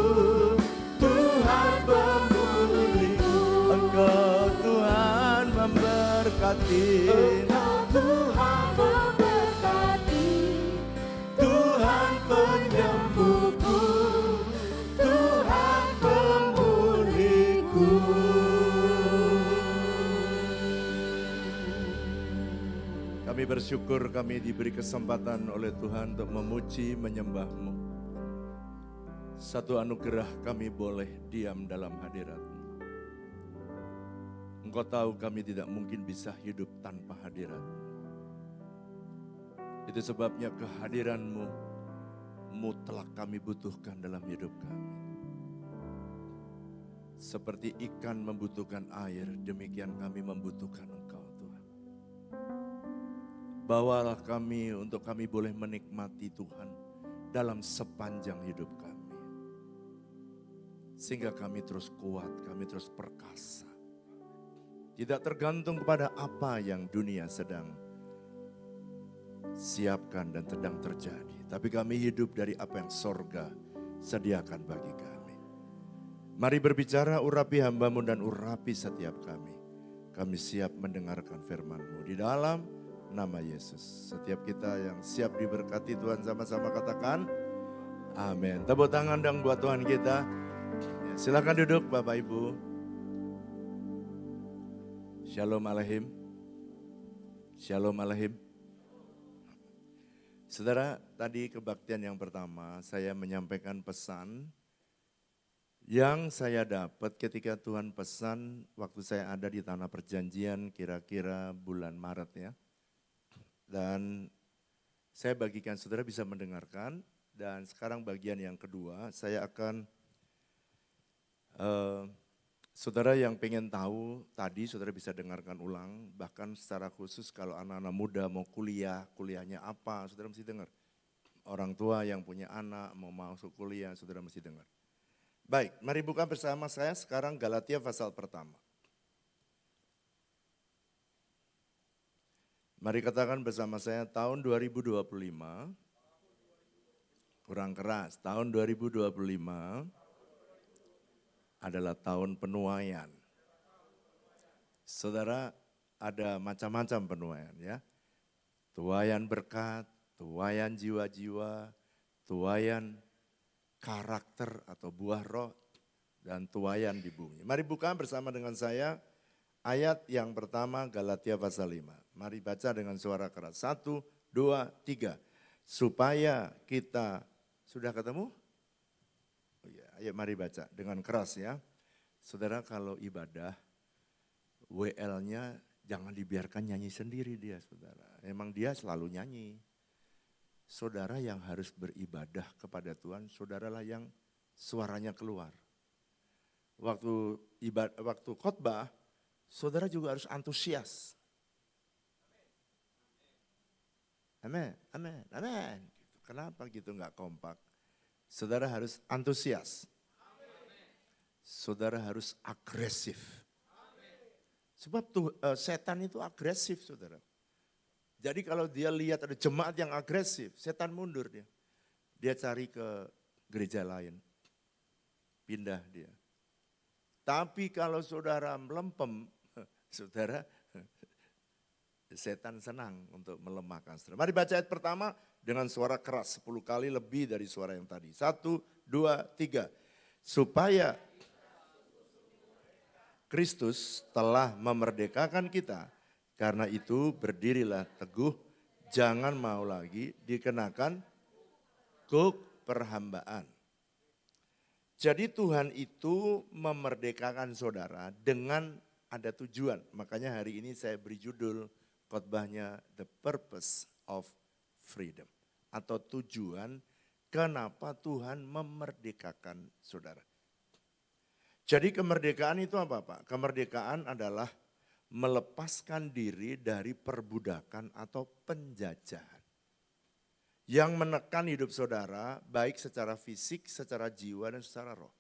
Tuhan pemulihku. Engkau Tuhan memberkati, Engkau Tuhan memberkati, Tuhan penyembuhku, Tuhan pemulihku. Kami bersyukur kami diberi kesempatan oleh Tuhan untuk memuji, menyembah-Mu. Satu anugerah kami boleh diam dalam hadirat-Mu. Engkau tahu kami tidak mungkin bisa hidup tanpa hadirat-Mu. Itu sebabnya kehadiran-Mu mutlak kami butuhkan dalam hidup kami. Seperti ikan membutuhkan air, demikian kami membutuhkan Engkau, Tuhan. Bawalah kami untuk kami boleh menikmati Tuhan dalam sepanjang hidup kami. Sehingga kami terus kuat, kami terus perkasa. Tidak tergantung kepada apa yang dunia sedang siapkan dan sedang terjadi. Tapi kami hidup dari apa yang sorga sediakan bagi kami. Mari berbicara, urapi hamba-Mu dan urapi setiap kami. Kami siap mendengarkan firman-Mu di dalam nama Yesus. Setiap kita yang siap diberkati Tuhan sama-sama katakan amin. Tepuk tangan dong buat Tuhan kita. Ya, silakan duduk Bapak Ibu. Shalom Aleichem. Shalom Aleichem. Saudara, tadi kebaktian yang pertama saya menyampaikan pesan yang saya dapat ketika Tuhan pesan waktu saya ada di Tanah Perjanjian kira-kira bulan Maret ya. Dan saya bagikan saudara bisa mendengarkan dan sekarang bagian yang kedua saya akan saudara yang pengen tahu tadi saudara bisa dengarkan ulang, bahkan secara khusus kalau anak-anak muda mau kuliah, kuliahnya apa, saudara mesti dengar. Orang tua yang punya anak mau masuk kuliah, saudara mesti dengar. Baik, mari buka bersama saya sekarang Galatia pasal pertama. Mari katakan bersama saya tahun 2025, kurang keras, tahun 2025 adalah tahun penuaian. Saudara, ada macam-macam penuaian ya. Tuaian berkat, tuaian jiwa-jiwa, tuaian karakter atau buah roh, dan tuaian di bumi. Mari buka bersama dengan saya ayat yang pertama Galatia pasal 5. Mari baca dengan suara keras. 1, 2, 3. Supaya kita, sudah ketemu? Oh ya, ayo mari baca dengan keras ya. Saudara kalau ibadah, WL-nya jangan dibiarkan nyanyi sendiri dia saudara. Emang dia selalu nyanyi. Saudara yang harus beribadah kepada Tuhan, saudaralah yang suaranya keluar. Waktu khotbah, saudara juga harus antusias. Amin, amin, amin. Kenapa gitu nggak kompak? Saudara harus antusias. Saudara harus agresif. Sebab setan itu agresif saudara. Jadi kalau dia lihat ada jemaat yang agresif, setan mundur dia. Dia cari ke gereja lain. Pindah dia. Tapi kalau saudara melempem, saudara setan senang untuk melemahkan saudara. Mari baca ayat pertama dengan suara keras 10 kali lebih dari suara yang tadi. 1, 2, 3. Supaya Kristus telah memerdekakan kita. Karena itu berdirilah teguh, jangan mau lagi dikenakan kuk perhambaan. Jadi Tuhan itu memerdekakan saudara dengan ada tujuan. Makanya hari ini saya beri judul khotbahnya The Purpose of Freedom. Atau tujuan kenapa Tuhan memerdekakan saudara. Jadi kemerdekaan itu apa Pak? Kemerdekaan adalah melepaskan diri dari perbudakan atau penjajahan. Yang menekan hidup saudara baik secara fisik, secara jiwa dan secara roh.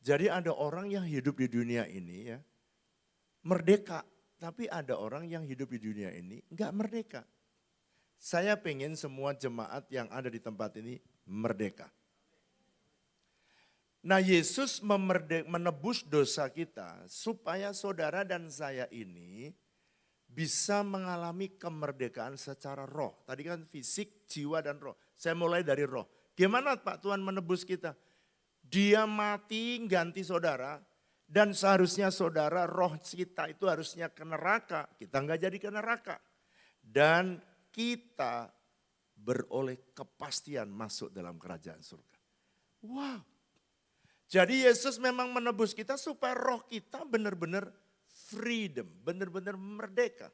Jadi ada orang yang hidup di dunia ini ya merdeka. Tapi ada orang yang hidup di dunia ini enggak merdeka. Saya pengen semua jemaat yang ada di tempat ini merdeka. Nah Yesus menebus dosa kita supaya saudara dan saya ini bisa mengalami kemerdekaan secara roh. Tadi kan fisik, jiwa dan roh. Saya mulai dari roh. Gimana Pak Tuhan menebus kita? Dia mati ganti saudara dan seharusnya saudara roh kita itu harusnya ke neraka. Kita enggak jadi ke neraka. Dan kita beroleh kepastian masuk dalam kerajaan surga. Wow. Jadi Yesus memang menebus kita supaya roh kita benar-benar freedom, benar-benar merdeka.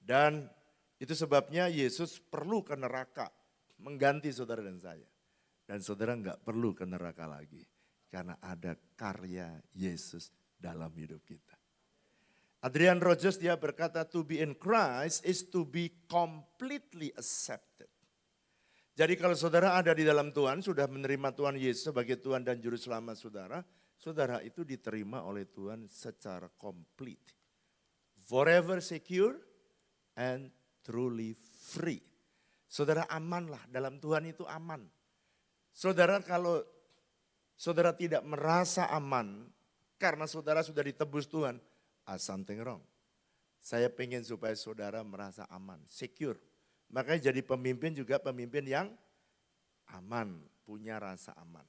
Dan itu sebabnya Yesus perlu ke neraka mengganti saudara dan saya. Dan saudara enggak perlu ke neraka lagi. Karena ada karya Yesus dalam hidup kita. Adrian Rogers dia berkata to be in Christ is to be completely accepted. Jadi kalau saudara ada di dalam Tuhan, sudah menerima Tuhan Yesus sebagai Tuhan dan Juru Selamat saudara, saudara itu diterima oleh Tuhan secara komplit. forever secure and truly free. Saudara amanlah, dalam Tuhan itu aman. Saudara kalau saudara tidak merasa aman karena saudara sudah ditebus Tuhan, something wrong. Saya pengen supaya saudara merasa aman, secure. Makanya jadi pemimpin juga pemimpin yang aman, punya rasa aman.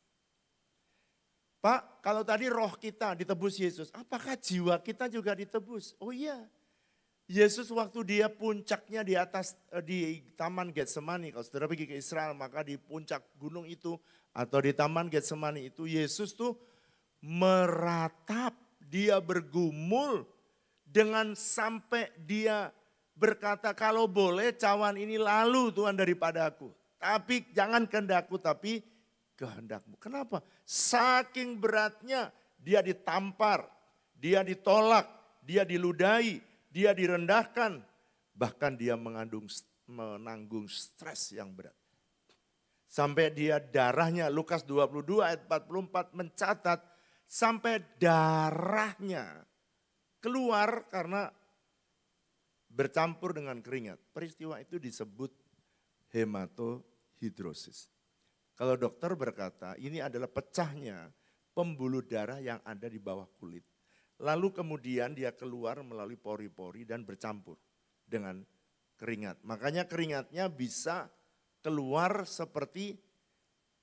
Pak, kalau tadi roh kita ditebus Yesus, apakah jiwa kita juga ditebus? Oh iya, Yesus waktu dia puncaknya di atas di Taman Getsemani, kalau saudara pergi ke Israel maka di puncak gunung itu atau di Taman Getsemani itu Yesus tuh meratap, dia bergumul dengan sampai dia berkata kalau boleh cawan ini lalu Tuhan daripada aku. Tapi jangan kehendakku tapi kehendakmu. Kenapa? Saking beratnya dia ditampar, dia ditolak, dia diludahi, dia direndahkan. Bahkan dia menanggung stres yang berat. Sampai dia darahnya, Lukas 22 ayat 44 mencatat, sampai darahnya keluar karena bercampur dengan keringat. Peristiwa itu disebut hematohidrosis. Kalau dokter berkata ini adalah pecahnya pembuluh darah yang ada di bawah kulit. Lalu kemudian dia keluar melalui pori-pori dan bercampur dengan keringat. Makanya keringatnya bisa keluar seperti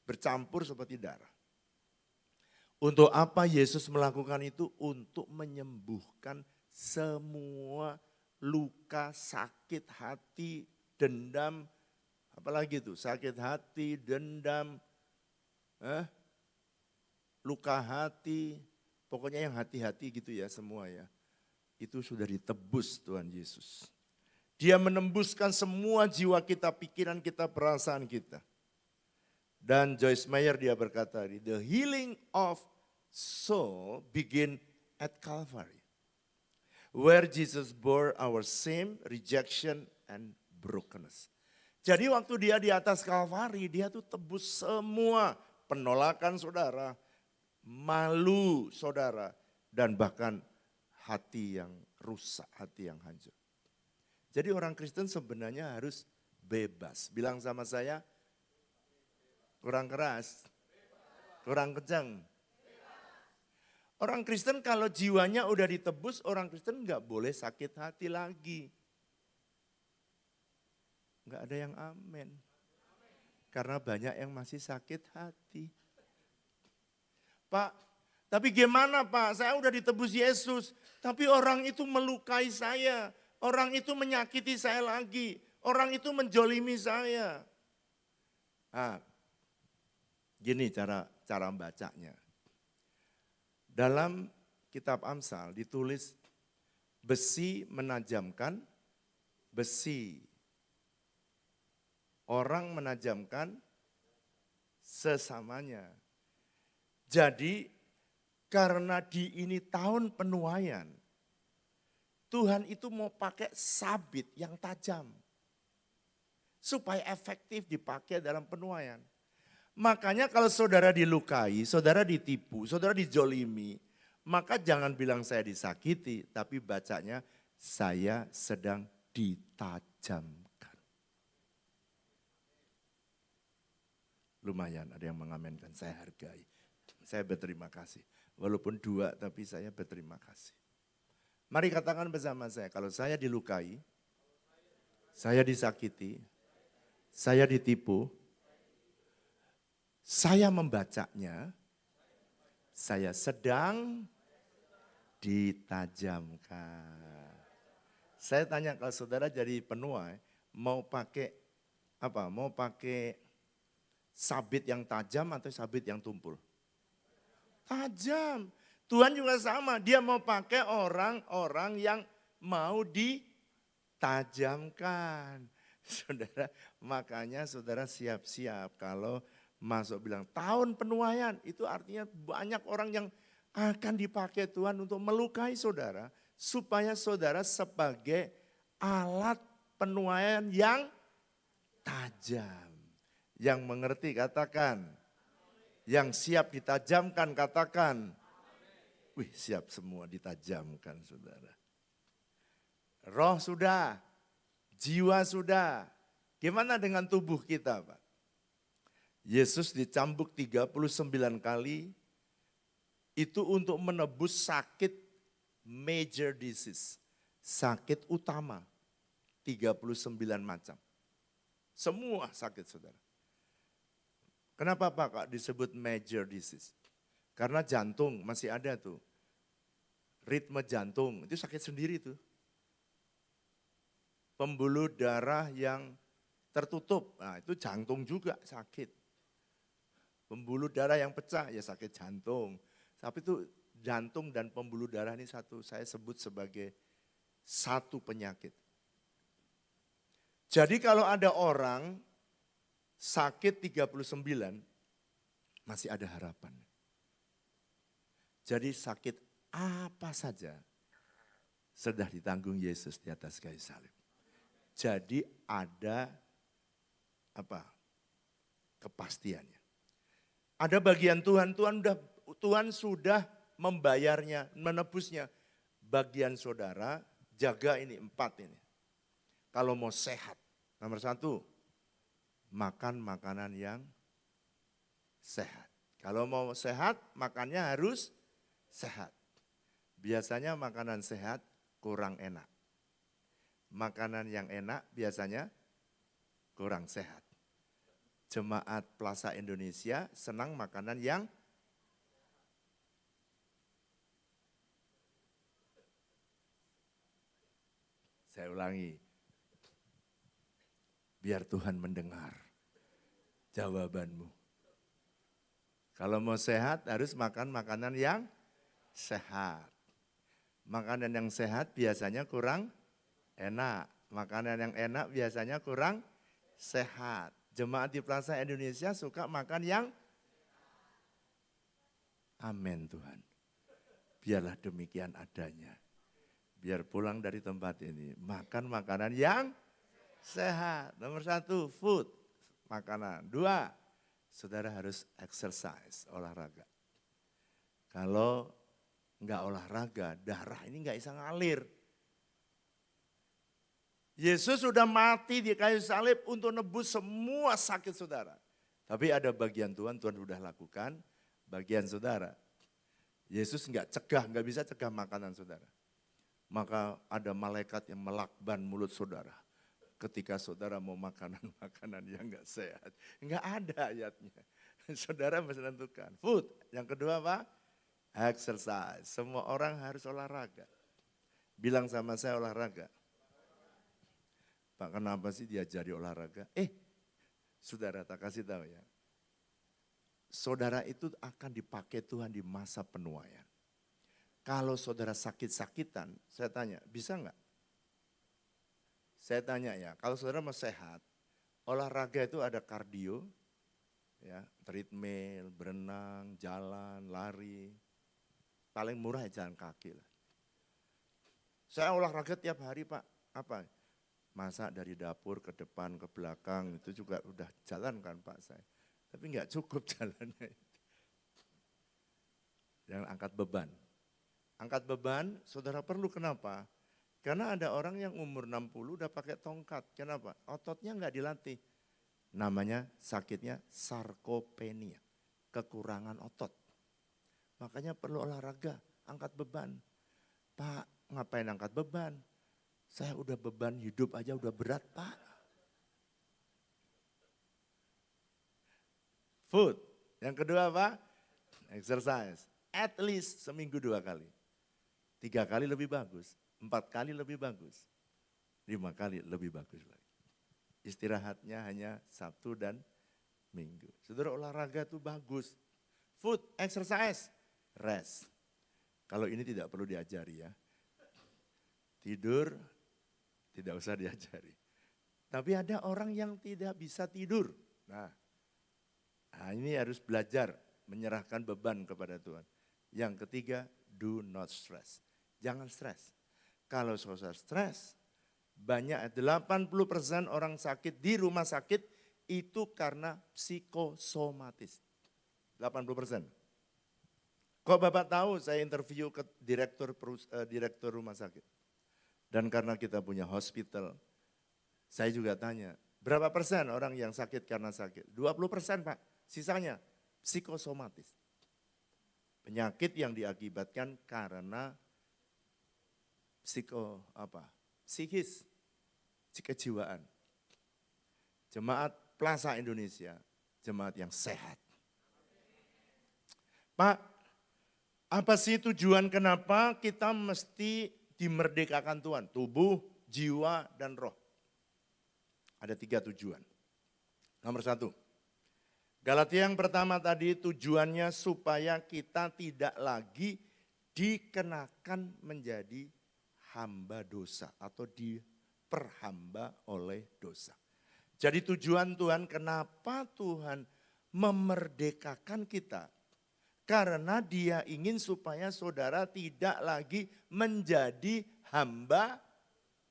bercampur seperti darah. Untuk apa Yesus melakukan itu? Untuk menyembuhkan semua luka, sakit hati, dendam, apalagi itu sakit hati, dendam, luka hati, pokoknya yang hati-hati gitu ya semua ya. Itu sudah ditebus Tuhan Yesus. Dia menembuskan semua jiwa kita, pikiran kita, perasaan kita. Dan Joyce Meyer dia berkata, the healing of soul begin at Calvary. Where Jesus bore our shame, rejection, and brokenness. Jadi waktu dia di atas Kalvari, dia tuh tebus semua penolakan saudara, malu saudara, dan bahkan hati yang rusak, hati yang hancur. Jadi orang Kristen sebenarnya harus bebas. Bilang sama saya, kurang keras, kurang kencang. Orang Kristen kalau jiwanya udah ditebus, orang Kristen nggak boleh sakit hati lagi. Nggak ada yang amin. Karena banyak yang masih sakit hati. Pak, tapi gimana Pak? Saya udah ditebus Yesus. Tapi orang itu melukai saya. Orang itu menyakiti saya lagi. Orang itu menjolimi saya. Gini cara bacanya. Dalam kitab Amsal ditulis besi menajamkan besi. Orang menajamkan sesamanya. Jadi karena di ini tahun penuaian, Tuhan itu mau pakai sabit yang tajam. Supaya efektif dipakai dalam penuaian. Makanya kalau saudara dilukai, saudara ditipu, saudara dijolimi, maka jangan bilang saya disakiti, tapi bacanya saya sedang ditajamkan. Lumayan ada yang mengamenkan, saya hargai. Saya berterima kasih. Walaupun dua tapi saya berterima kasih. Mari katakan bersama saya, kalau saya dilukai, saya disakiti, saya ditipu, saya membacanya, saya sedang ditajamkan. Saya tanya kalau saudara jadi penuai, mau pakai apa? Mau pakai sabit yang tajam atau sabit yang tumpul? Tajam. Tuhan juga sama, dia mau pakai orang-orang yang mau ditajamkan. Saudara, makanya saudara siap-siap kalau masuk bilang tahun penuaian, itu artinya banyak orang yang akan dipakai Tuhan untuk melukai saudara, supaya saudara sebagai alat penuaian yang tajam. Yang mengerti katakan, yang siap ditajamkan katakan. Wih, siap semua ditajamkan saudara. roh sudah, jiwa sudah. Gimana dengan tubuh kita, Pak? Yesus dicambuk 39 kali, itu untuk menebus sakit major disease, sakit utama, 39 macam. Semua sakit saudara. Kenapa Pak Kak disebut major disease? Karena jantung masih ada tuh. Ritme jantung, itu sakit sendiri tuh. Pembuluh darah yang tertutup, nah itu jantung juga sakit. Pembuluh darah yang pecah, ya sakit jantung. Tapi itu jantung dan pembuluh darah ini satu, saya sebut sebagai satu penyakit. Jadi kalau ada orang sakit 39, masih ada harapan. Jadi sakit apa saja sudah ditanggung Yesus di atas kayu salib. Jadi ada kepastiannya. Ada bagian Tuhan sudah membayarnya, menebusnya. Bagian saudara, jaga ini 4 ini. Kalau mau sehat, nomor 1, makan makanan yang sehat. Kalau mau sehat, makannya harus sehat. Biasanya makanan sehat kurang enak. Makanan yang enak biasanya kurang sehat. Jemaat Plaza Indonesia senang makanan yang saya ulangi, biar Tuhan mendengar jawabanmu. Kalau mau sehat harus makan makanan yang sehat. Makanan yang sehat biasanya kurang enak. Makanan yang enak biasanya kurang sehat. Jemaat di Plaza Indonesia suka makan yang amin Tuhan. Biarlah demikian adanya. Biar pulang dari tempat ini makan makanan yang sehat. Nomor 1, food, makanan. 2, saudara harus exercise, olahraga. Kalau enggak olahraga, darah ini enggak bisa ngalir. Yesus sudah mati di kayu salib untuk nebus semua sakit saudara. Tapi ada bagian Tuhan sudah lakukan, bagian saudara. Yesus enggak bisa cegah makanan saudara. Maka ada malaikat yang melakban mulut saudara. Ketika saudara mau makanan yang enggak sehat. Enggak ada ayatnya. Saudara mesti menentukan. Food. Yang kedua apa? Exercise. Semua orang harus olahraga. Bilang sama saya olahraga. Pak, kenapa sih diajari olahraga? Saudara tak kasih tahu ya. Saudara itu akan dipakai Tuhan di masa penuaian. Kalau saudara sakit-sakitan, saya tanya, bisa enggak? Saya tanya ya, kalau saudara mau sehat, olahraga itu ada kardio, ya, treadmill, berenang, jalan, lari. Paling murah ya jalan kaki lah. Saya olahraga tiap hari Pak, apa? Masak dari dapur ke depan, ke belakang, itu juga udah jalan kan Pak saya. Tapi enggak cukup jalannya. Jangan angkat beban. Angkat beban, saudara perlu kenapa? Karena ada orang yang umur 60 udah pakai tongkat. Kenapa? Ototnya enggak dilatih. Namanya sakitnya sarkopenia, kekurangan otot. Makanya perlu olahraga, angkat beban. Pak, ngapain angkat beban? Saya udah beban hidup aja udah berat Pak. Food. Yang kedua apa? Exercise. At least seminggu 2 kali. 3 kali lebih bagus. 4 kali lebih bagus. 5 kali lebih bagus lagi. Istirahatnya hanya Sabtu dan Minggu. Saudara olahraga itu bagus. Food, exercise, rest. Kalau ini tidak perlu diajari ya. Tidur tidak usah diajari. Tapi ada orang yang tidak bisa tidur. Nah ini harus belajar menyerahkan beban kepada Tuhan. Yang ketiga, do not stress. Jangan stres. Kalau saudara stres, banyak 80% orang sakit di rumah sakit itu karena psikosomatis. 80%. Kok Bapak tahu saya interview ke direktur rumah sakit. Dan karena kita punya hospital, saya juga tanya, berapa persen orang yang sakit karena sakit? 20% Pak, sisanya psikosomatis. Penyakit yang diakibatkan karena psikis, kejiwaan. Jemaat Plaza Indonesia, jemaat yang sehat. Pak, apa sih tujuan kenapa kita mesti dimerdekakan Tuhan? Tubuh, jiwa, dan roh. Ada 3 tujuan. Nomor 1, Galatia yang pertama tadi tujuannya supaya kita tidak lagi dikenakan menjadi hamba dosa atau diperhamba oleh dosa. Jadi tujuan Tuhan, kenapa Tuhan memerdekakan kita? Karena Dia ingin supaya saudara tidak lagi menjadi hamba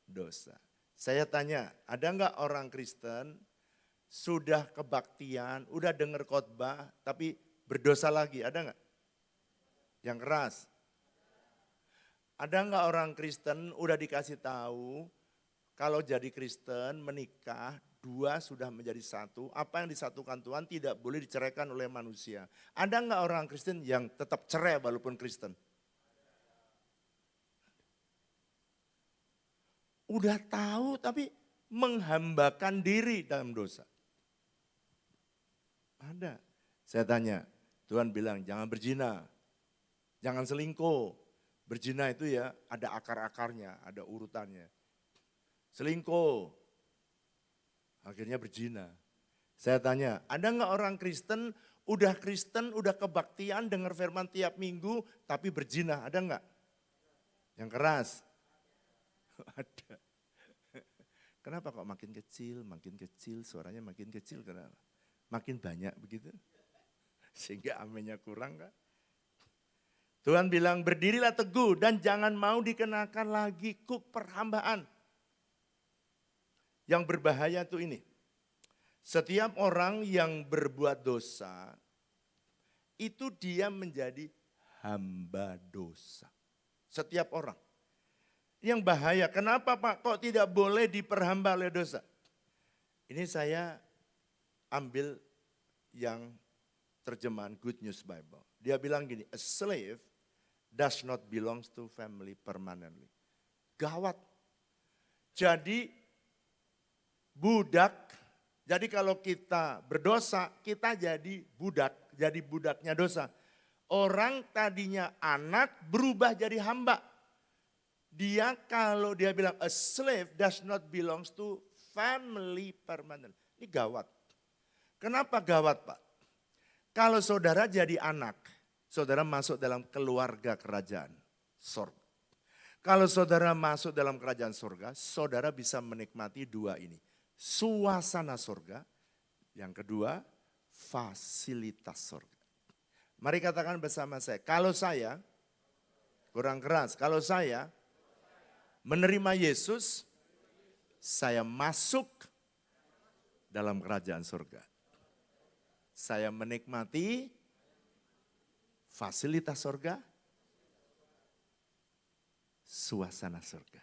dosa. Saya tanya, ada enggak orang Kristen sudah kebaktian, udah dengar khotbah, tapi berdosa lagi, ada enggak? Yang keras. Ada enggak orang Kristen udah dikasih tahu, kalau jadi Kristen menikah, 2 sudah menjadi 1, apa yang disatukan Tuhan tidak boleh diceraikan oleh manusia. Ada enggak orang Kristen yang tetap cerai walaupun Kristen? Udah tahu tapi menghambakan diri dalam dosa. Ada. Saya tanya, Tuhan bilang jangan berzina, jangan selingkuh. Berzina itu ya ada akar-akarnya, ada urutannya. Selingkuh, akhirnya berzina. Saya tanya, ada enggak orang Kristen, udah kebaktian, dengar firman tiap minggu, tapi berzina, ada enggak? Yang keras? Ada. Kenapa kok makin kecil, suaranya makin kecil, kenapa? Makin banyak begitu? Sehingga amennya kurang kan? Tuhan bilang berdirilah teguh dan jangan mau dikenakan lagi kuk perhambaan. Yang berbahaya itu ini. Setiap orang yang berbuat dosa, itu dia menjadi hamba dosa. Setiap orang. Yang bahaya, kenapa Pak kok tidak boleh diperhamba oleh dosa? Ini saya ambil yang terjemahan Good News Bible. Dia bilang gini, a slave does not belongs to family permanently. Gawat. Jadi budak, jadi kalau kita berdosa, kita jadi budak, jadi budaknya dosa. Orang tadinya anak berubah jadi hamba. Dia kalau dia bilang a slave does not belongs to family permanent. Ini gawat. Kenapa gawat Pak? Kalau saudara jadi anak, saudara masuk dalam keluarga kerajaan surga. Kalau saudara masuk dalam kerajaan surga, saudara bisa menikmati 2 ini. Suasana surga, yang kedua fasilitas surga. Mari katakan bersama saya, kalau saya, kurang keras, kalau saya menerima Yesus, saya masuk dalam kerajaan surga. Saya menikmati fasilitas surga, suasana surga.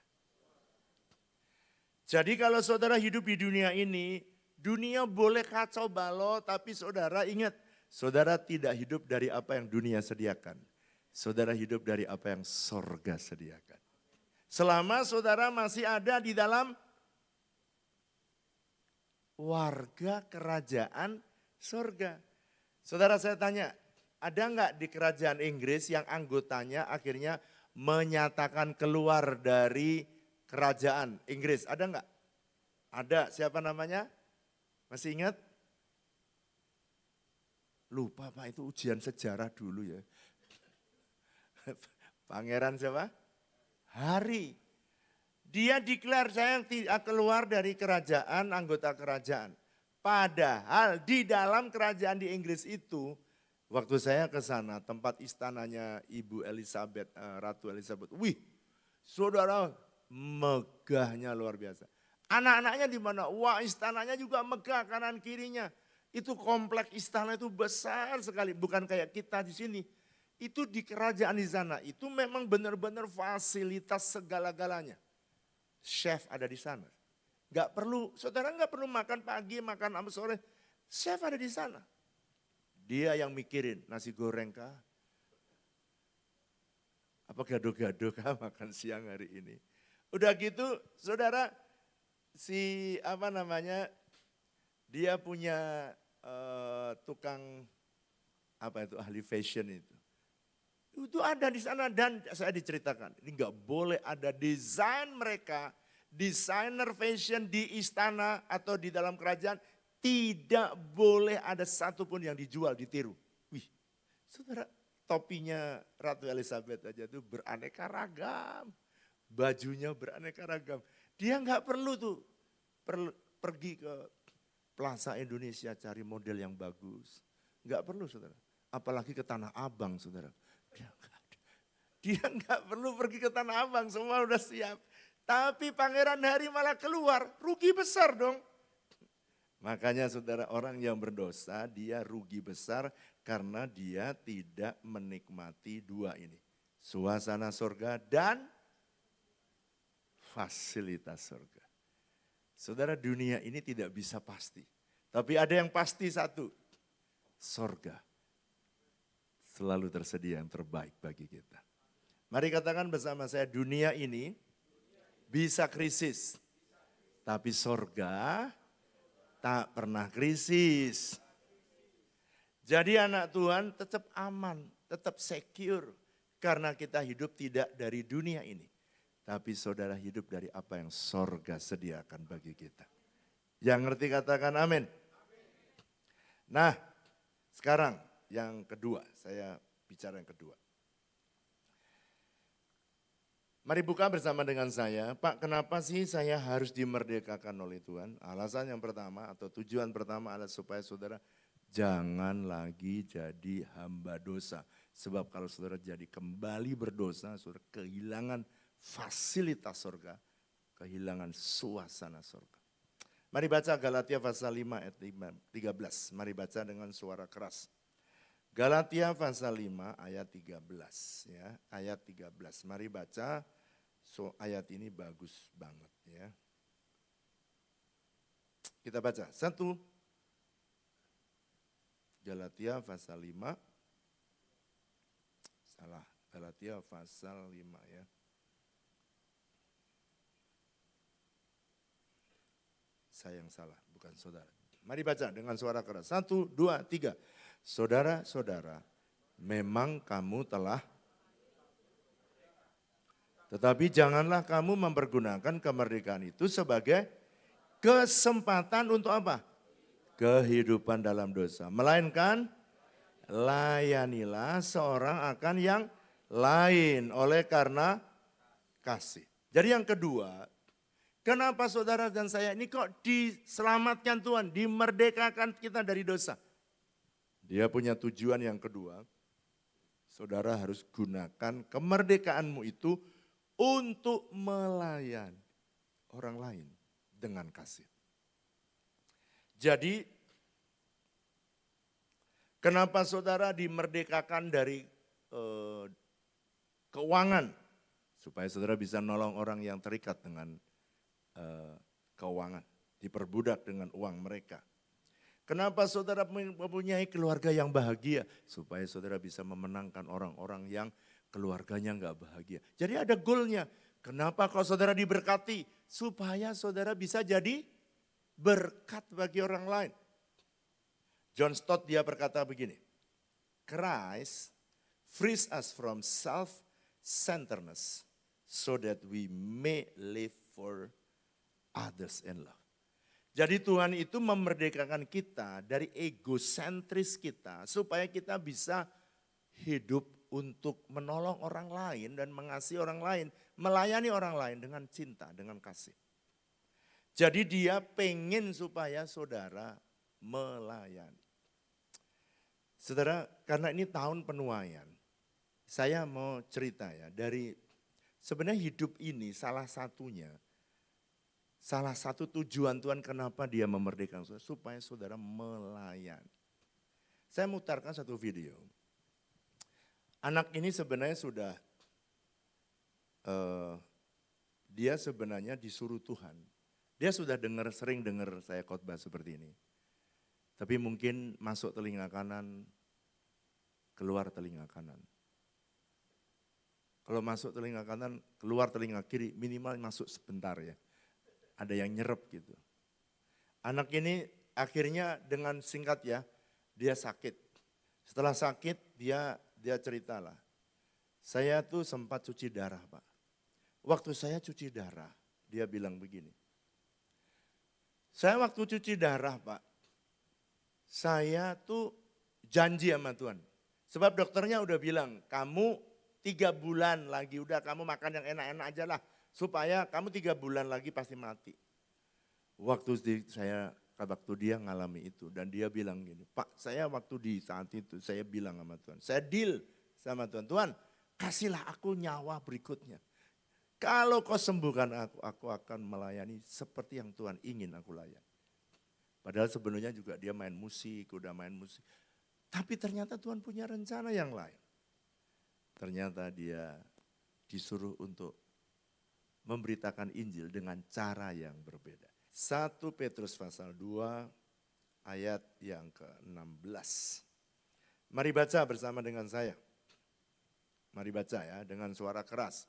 Jadi kalau saudara hidup di dunia ini, dunia boleh kacau balau, tapi saudara ingat, saudara tidak hidup dari apa yang dunia sediakan. Saudara hidup dari apa yang surga sediakan. Selama saudara masih ada di dalam warga kerajaan surga. Saudara saya tanya, ada enggak di kerajaan Inggris yang anggotanya akhirnya menyatakan keluar dari kerajaan Inggris? Ada enggak? Ada, siapa namanya? Masih ingat? Lupa Pak, itu ujian sejarah dulu ya. Pangeran siapa? Harry. Dia declare saya tidak keluar dari kerajaan, anggota kerajaan. Padahal di dalam kerajaan di Inggris itu, waktu saya ke sana, tempat istananya Ibu Elizabeth, Ratu Elizabeth. Wih, saudara, megahnya luar biasa. Anak-anaknya di mana? Wah, istananya juga megah kanan kirinya. Itu kompleks istana itu besar sekali, bukan kayak kita di sini. Itu di kerajaan di sana, itu memang benar-benar fasilitas segala-galanya. chef ada di sana. Nggak perlu, saudara nggak perlu makan pagi, makan sore, chef ada di sana. Dia yang mikirin nasi goreng kah? Apa gado-gado kah makan siang hari ini? Udah gitu saudara, dia punya tukang ahli fashion itu. Itu ada di sana dan saya diceritakan, ini nggak boleh ada desain mereka, desainer fashion di istana atau di dalam kerajaan, tidak boleh ada satupun yang dijual, ditiru. Wih, saudara, topinya Ratu Elizabeth aja tuh beraneka ragam, bajunya beraneka ragam. Dia nggak perlu tuh pergi ke Plaza Indonesia cari model yang bagus. Nggak perlu saudara, apalagi ke Tanah Abang saudara. Dia nggak perlu pergi ke Tanah Abang, semua udah siap. Tapi Pangeran Harry malah keluar, rugi besar dong. Makanya saudara, orang yang berdosa dia rugi besar karena dia tidak menikmati dua ini. Suasana surga dan fasilitas surga. Saudara, dunia ini tidak bisa pasti. Tapi ada yang pasti satu, surga selalu tersedia yang terbaik bagi kita. Mari katakan bersama saya, dunia ini bisa krisis, tapi surga tak pernah krisis. Jadi anak Tuhan tetap aman, tetap secure. Karena kita hidup tidak dari dunia ini. Tapi saudara hidup dari apa yang surga sediakan bagi kita. Yang ngerti katakan amin. Nah sekarang yang kedua, saya bicara yang kedua. Mari buka bersama dengan saya, Pak, kenapa sih saya harus dimerdekakan oleh Tuhan? Alasan yang pertama atau tujuan pertama adalah supaya saudara jangan lagi jadi hamba dosa. Sebab kalau saudara jadi kembali berdosa, saudara kehilangan fasilitas surga, kehilangan suasana surga. Mari baca Galatia pasal 5 ayat 13, mari baca dengan suara keras. Galatia pasal 5 ayat 13 ya, ayat 13. Mari baca, ayat ini bagus banget ya. Kita baca, 1. Galatia pasal 5. Salah, Galatia pasal 5 ya. Saya yang salah, bukan saudara. Mari baca dengan suara keras. 1, 2, 3. Saudara-saudara, memang kamu telah, tetapi janganlah kamu mempergunakan kemerdekaan itu sebagai kesempatan untuk apa? Kehidupan dalam dosa. Melainkan layanilah seorang akan yang lain oleh karena kasih. Jadi yang kedua, kenapa saudara dan saya ini kok diselamatkan Tuhan, dimerdekakan kita dari dosa? Dia punya tujuan yang kedua, saudara harus gunakan kemerdekaanmu itu untuk melayani orang lain dengan kasih. Jadi, kenapa saudara dimerdekakan dari keuangan? Supaya saudara bisa nolong orang yang terikat dengan keuangan, diperbudak dengan uang mereka. Kenapa saudara mempunyai keluarga yang bahagia? Supaya saudara bisa memenangkan orang-orang yang keluarganya enggak bahagia. Jadi ada goalnya. Kenapa kalau saudara diberkati? Supaya saudara bisa jadi berkat bagi orang lain. John Stott dia berkata begini. Christ frees us from self-centeredness so that we may live for others in love. Jadi Tuhan itu memerdekakan kita dari egosentris kita supaya kita bisa hidup untuk menolong orang lain dan mengasihi orang lain, melayani orang lain dengan cinta, dengan kasih. Jadi dia pengen supaya saudara melayani. Saudara, karena ini tahun penuaian, saya mau cerita ya dari sebenarnya hidup ini salah satu tujuan Tuhan kenapa dia memerdekakan saudara, supaya saudara melayani. Saya mutarkan satu video. Anak ini sebenarnya sudah dia sebenarnya disuruh Tuhan. Dia sudah sering dengar saya khotbah seperti ini. Tapi mungkin masuk telinga kanan, keluar telinga kanan. Kalau masuk telinga kanan, keluar telinga kiri, minimal masuk sebentar ya. Ada yang nyerep gitu. Anak ini akhirnya dengan singkat ya, dia sakit. Setelah sakit dia ceritalah. Saya tuh sempat cuci darah Pak. Waktu saya cuci darah, dia bilang begini. Saya waktu cuci darah Pak, saya tuh janji sama Tuhan. Sebab dokternya udah bilang, kamu 3 bulan lagi udah kamu makan yang enak-enak aja lah. Supaya kamu 3 bulan lagi pasti mati. Waktu dia ngalami itu dan dia bilang gini, Pak saya waktu di saat itu saya bilang sama Tuhan, saya deal sama Tuhan, Tuhan kasihlah aku nyawa berikutnya. Kalau kau sembuhkan aku akan melayani seperti yang Tuhan ingin aku layani. Padahal sebenarnya juga dia main musik, udah main musik. Tapi ternyata Tuhan punya rencana yang lain. Ternyata dia disuruh untuk memberitakan Injil dengan cara yang berbeda. 1 Petrus pasal 2 ayat yang ke-16. Mari baca bersama dengan saya. Mari baca ya dengan suara keras.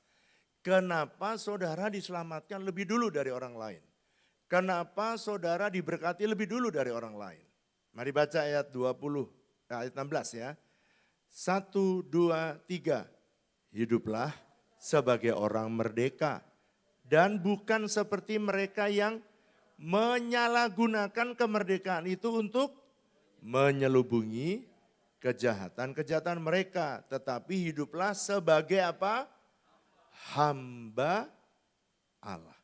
Kenapa saudara diselamatkan lebih dulu dari orang lain? Kenapa saudara diberkati lebih dulu dari orang lain? Mari baca ayat 16 ya. 1, 2, 3. Hiduplah sebagai orang merdeka dan bukan seperti mereka yang menyalahgunakan kemerdekaan itu untuk menyelubungi kejahatan-kejahatan mereka. Tetapi hiduplah sebagai apa? Hamba Allah.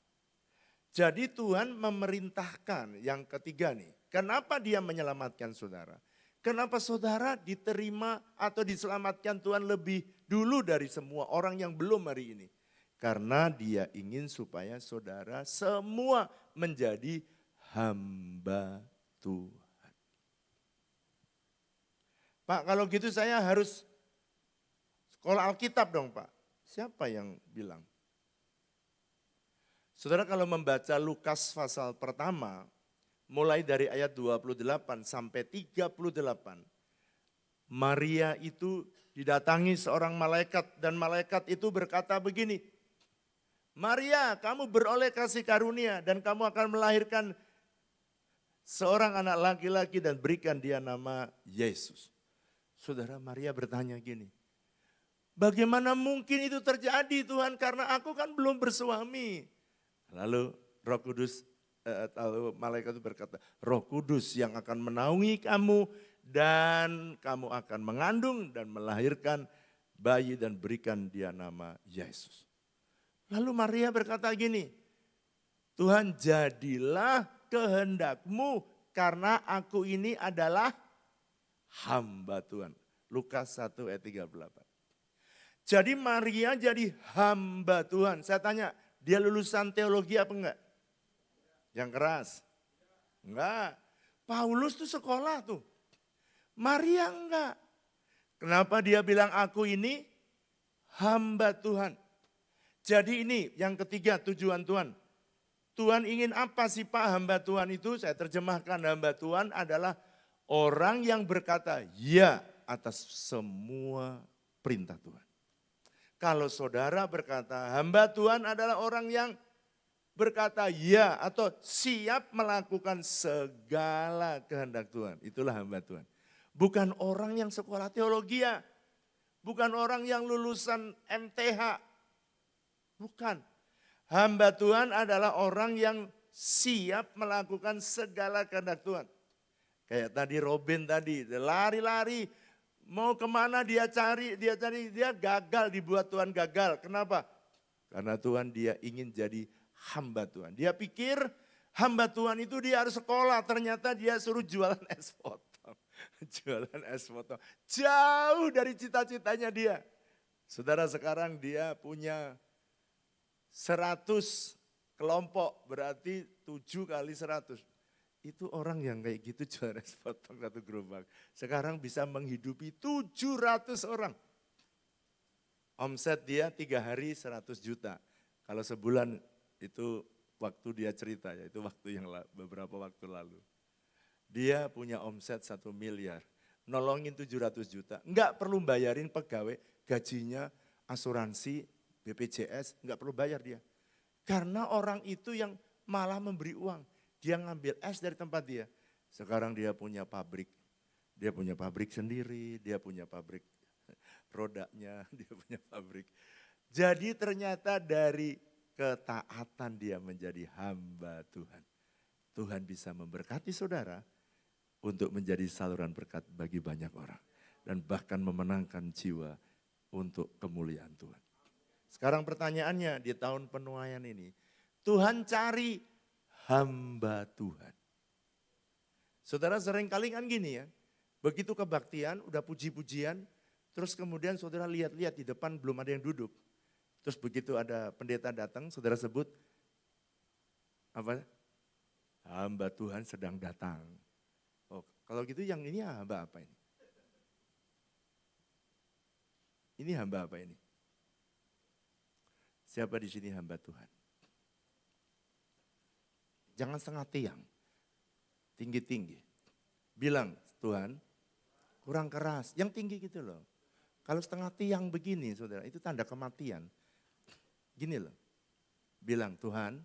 Jadi Tuhan memerintahkan yang ketiga nih. Kenapa dia menyelamatkan saudara? Kenapa saudara diterima atau diselamatkan Tuhan lebih dulu dari semua orang yang belum hari ini? Karena dia ingin supaya saudara semua menjadi hamba Tuhan. Pak kalau gitu saya harus sekolah Alkitab dong Pak. Siapa yang bilang? Saudara kalau membaca Lukas pasal pertama, mulai dari ayat 28 sampai 38, Maria itu didatangi seorang malaikat dan malaikat itu berkata begini, Maria kamu beroleh kasih karunia dan kamu akan melahirkan seorang anak laki-laki dan berikan dia nama Yesus. Saudara Maria bertanya gini, bagaimana mungkin itu terjadi Tuhan karena aku kan belum bersuami. Lalu Roh Kudus, lalu malaikat itu berkata, Roh Kudus yang akan menaungi kamu dan kamu akan mengandung dan melahirkan bayi dan berikan dia nama Yesus. Lalu Maria berkata gini, Tuhan jadilah kehendakmu karena aku ini adalah hamba Tuhan. Lukas 1 ayat 38. Jadi Maria jadi hamba Tuhan. Saya tanya, dia lulusan teologi apa enggak? Yang keras? Enggak. Paulus tuh sekolah tuh. Maria enggak. Kenapa dia bilang aku ini hamba Tuhan? Jadi ini yang ketiga tujuan Tuhan. Tuhan ingin apa sih Pak hamba Tuhan itu? Saya terjemahkan hamba Tuhan adalah orang yang berkata ya atas semua perintah Tuhan. Kalau saudara berkata hamba Tuhan adalah orang yang berkata ya atau siap melakukan segala kehendak Tuhan. Itulah hamba Tuhan. Bukan orang yang sekolah teologi ya. Bukan orang yang lulusan MTH. Bukan. Hamba Tuhan adalah orang yang siap melakukan segala kehendak Tuhan. Kayak tadi Robin tadi, lari-lari. Mau kemana dia cari, dia gagal, dibuat Tuhan gagal. Kenapa? Karena Tuhan dia ingin jadi hamba Tuhan. Dia pikir hamba Tuhan itu dia harus sekolah, ternyata dia suruh jualan es potong. Jualan es potong. Jauh dari cita-citanya dia. Saudara sekarang dia punya 100 kelompok, berarti 7 kali 100. Itu orang yang kayak gitu jual es potong satu gerobak. Sekarang bisa menghidupi 700 orang. Omset dia 3 hari 100 juta. Kalau sebulan Itu waktu dia cerita ya, itu waktu yang beberapa waktu lalu. Dia punya omset 1 miliar, nolongin 700 juta. Enggak perlu bayarin pegawai, gajinya, asuransi, BPJS, enggak perlu bayar dia. Karena orang itu yang malah memberi uang. Dia ngambil es dari tempat dia. Sekarang dia punya pabrik. Dia punya pabrik sendiri, dia punya pabrik rodanya, dia punya pabrik. Jadi ternyata dari ketaatan dia menjadi hamba Tuhan. Tuhan bisa memberkati saudara untuk menjadi saluran berkat bagi banyak orang. Dan bahkan memenangkan jiwa untuk kemuliaan Tuhan. Sekarang pertanyaannya di tahun penuaian ini, Tuhan cari hamba Tuhan. Saudara sering kali kan gini ya, begitu kebaktian, udah puji-pujian, terus kemudian saudara lihat-lihat di depan belum ada yang duduk. Terus begitu ada pendeta datang, saudara sebut, apa? Hamba Tuhan sedang datang. Oh, kalau gitu yang ini hamba apa ini? Ini hamba apa ini? Siapa di sini hamba Tuhan? Jangan setengah tiang, tinggi-tinggi. Bilang, Tuhan, kurang keras, yang tinggi gitu loh. Kalau setengah tiang begini saudara, itu tanda kematian. Gini loh, bilang Tuhan,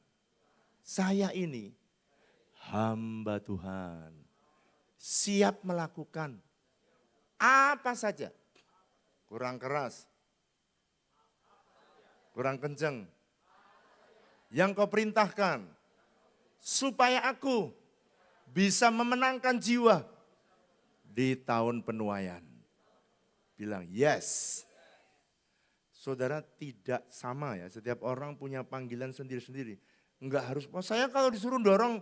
saya ini hamba Tuhan. Siap melakukan apa saja. Kurang keras, kurang kenceng. Yang kau perintahkan, supaya aku bisa memenangkan jiwa di tahun penuaian. Bilang yes. Saudara tidak sama ya, setiap orang punya panggilan sendiri-sendiri. Enggak harus, saya kalau disuruh dorong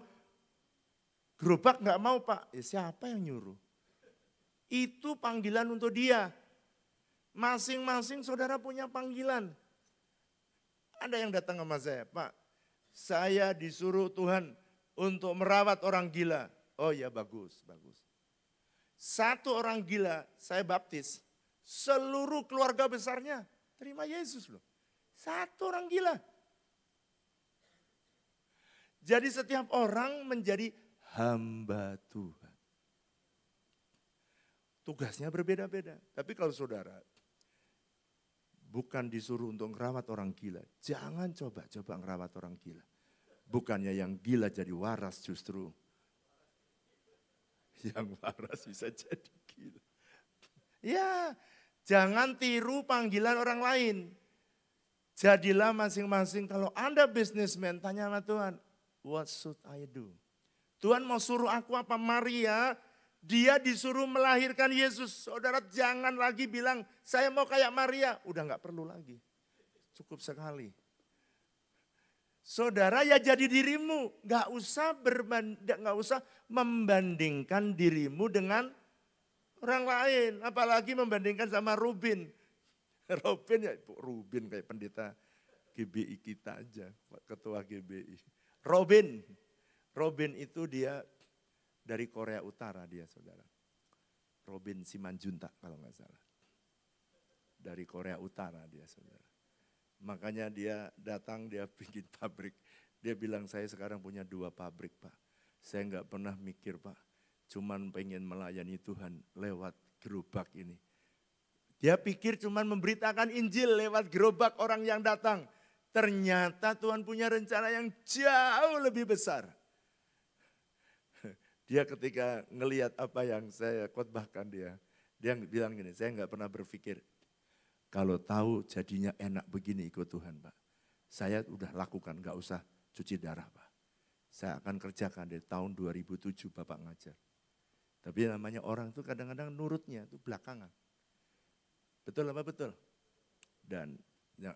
gerobak enggak mau Pak. Ya siapa yang nyuruh? Itu panggilan untuk dia. Masing-masing saudara punya panggilan. Ada yang datang sama saya, Pak, saya disuruh Tuhan untuk merawat orang gila. Oh ya bagus, bagus. Satu orang gila saya baptis, seluruh keluarga besarnya terima Yesus loh. Satu orang gila. Jadi setiap orang menjadi hamba Tuhan. Tugasnya berbeda-beda. Tapi kalau saudara bukan disuruh untuk merawat orang gila, jangan coba-coba merawat orang gila. Bukannya yang gila jadi waras justru. Yang waras bisa jadi gila. Ya, jangan tiru panggilan orang lain. Jadilah masing-masing, kalau Anda bisnismen, tanya sama Tuhan, what should I do? Tuhan mau suruh aku apa? Maria, dia disuruh melahirkan Yesus. Saudara jangan lagi bilang, saya mau kayak Maria. Udah gak perlu lagi, cukup sekali. Saudara ya jadi dirimu, gak usah membandingkan dirimu dengan orang lain. Apalagi membandingkan sama Rubin. Rubin kayak pendeta GBI kita aja, ketua GBI. Robin itu dia dari Korea Utara dia saudara. Robin Simanjuntak kalau nggak salah. Dari Korea Utara dia saudara. Makanya dia datang, dia bikin pabrik. Dia bilang saya sekarang punya 2 pabrik Pak. Saya nggak pernah mikir Pak, cuman pengen melayani Tuhan lewat gerobak ini. Dia pikir cuman memberitakan Injil lewat gerobak orang yang datang. Ternyata Tuhan punya rencana yang jauh lebih besar. Dia ketika ngelihat apa yang saya khotbahkan dia bilang gini, saya nggak pernah berpikir kalau tahu jadinya enak begini ikut Tuhan Pak. Saya udah lakukan, nggak usah cuci darah Pak. Saya akan kerjakan dari tahun 2007 Bapak ngajar. Tapi namanya orang itu kadang-kadang nurutnya itu belakangan. Betul apa betul? Dan ya,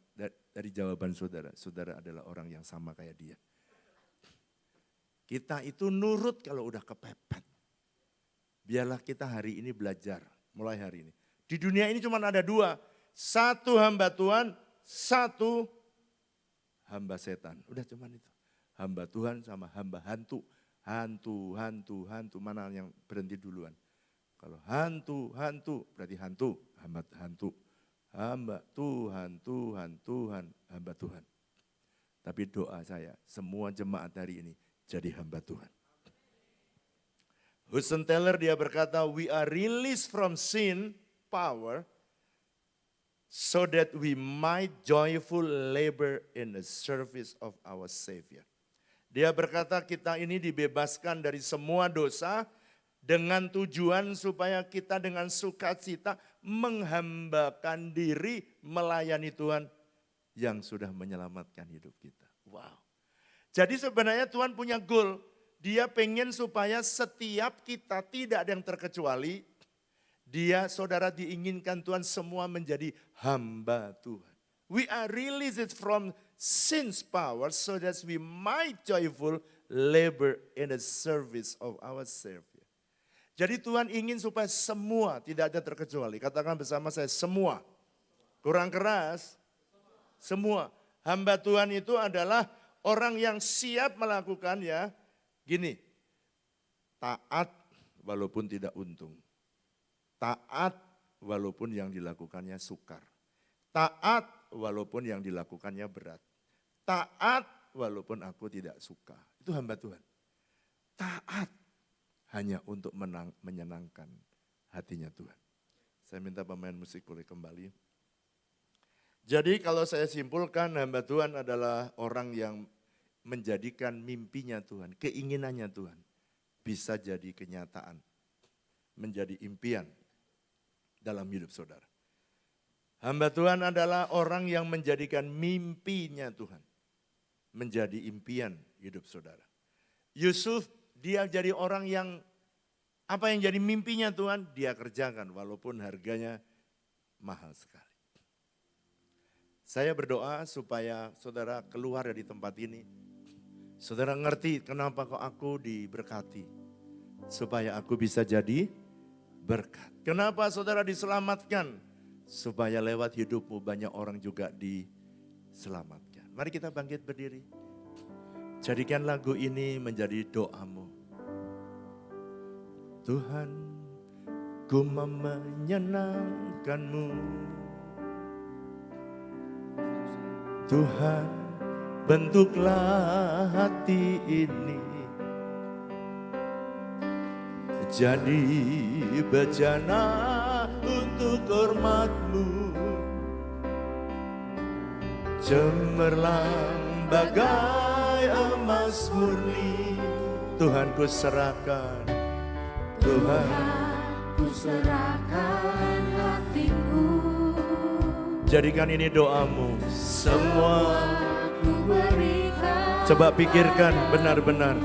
dari jawaban saudara, saudara adalah orang yang sama kayak dia. Kita itu nurut kalau udah kepepet. Biarlah kita hari ini belajar, mulai hari ini. Di dunia ini cuma ada 2. 1 hamba Tuhan, 1 hamba setan. Udah cuman itu. Hamba Tuhan sama hamba hantu. Hantu. Mana yang berhenti duluan? Kalau hantu berarti hantu. Hamba hantu. Hamba Tuhan, hamba Tuhan. Tapi doa saya, semua jemaat hari ini jadi hamba Tuhan. Hudson Taylor dia berkata, we are released from sin power so that we might joyful labor in the service of our Savior. Dia berkata kita ini dibebaskan dari semua dosa dengan tujuan supaya kita dengan sukacita menghambakan diri melayani Tuhan yang sudah menyelamatkan hidup kita. Wow. Jadi sebenarnya Tuhan punya goal. Dia pengen supaya setiap kita tidak ada yang terkecuali. Dia saudara diinginkan Tuhan semua menjadi hamba Tuhan. We are released from sin's power so that we might joyful labor in the service of our Savior. Jadi Tuhan ingin supaya semua tidak ada terkecuali. Katakan bersama saya semua. Kurang keras. Semua. Hamba Tuhan itu adalah orang yang siap melakukan ya. Gini, taat walaupun tidak untung. Taat walaupun yang dilakukannya sukar. Taat walaupun yang dilakukannya berat. Taat walaupun aku tidak suka. Itu hamba Tuhan. Taat hanya untuk menyenangkan hatinya Tuhan. Saya minta pemain musik boleh kembali. Jadi kalau saya simpulkan hamba Tuhan adalah orang yang menjadikan mimpinya Tuhan, keinginannya Tuhan bisa jadi kenyataan, menjadi impian dalam hidup saudara. Hamba Tuhan adalah orang yang menjadikan mimpinya Tuhan menjadi impian hidup saudara. Yusuf dia jadi orang yang apa yang jadi mimpinya Tuhan dia kerjakan walaupun harganya mahal sekali. Saya berdoa supaya saudara keluar dari tempat ini. Saudara ngerti kenapa kok aku diberkati. Supaya aku bisa jadi berkat. Kenapa saudara diselamatkan? Supaya lewat hidupmu banyak orang juga diselamatkan. Mari kita bangkit berdiri. Jadikan lagu ini menjadi doamu. Tuhan, ku mau menyenangkanmu. Tuhan, bentuklah hati ini jadi bejana untuk hormat-Mu. Cemerlang bagai emas murni. Tuhan ku serahkan. Tuhan ku serahkan hatiku. Jadikan ini doamu. Semua Ku berikan. coba pikirkan benar-benar.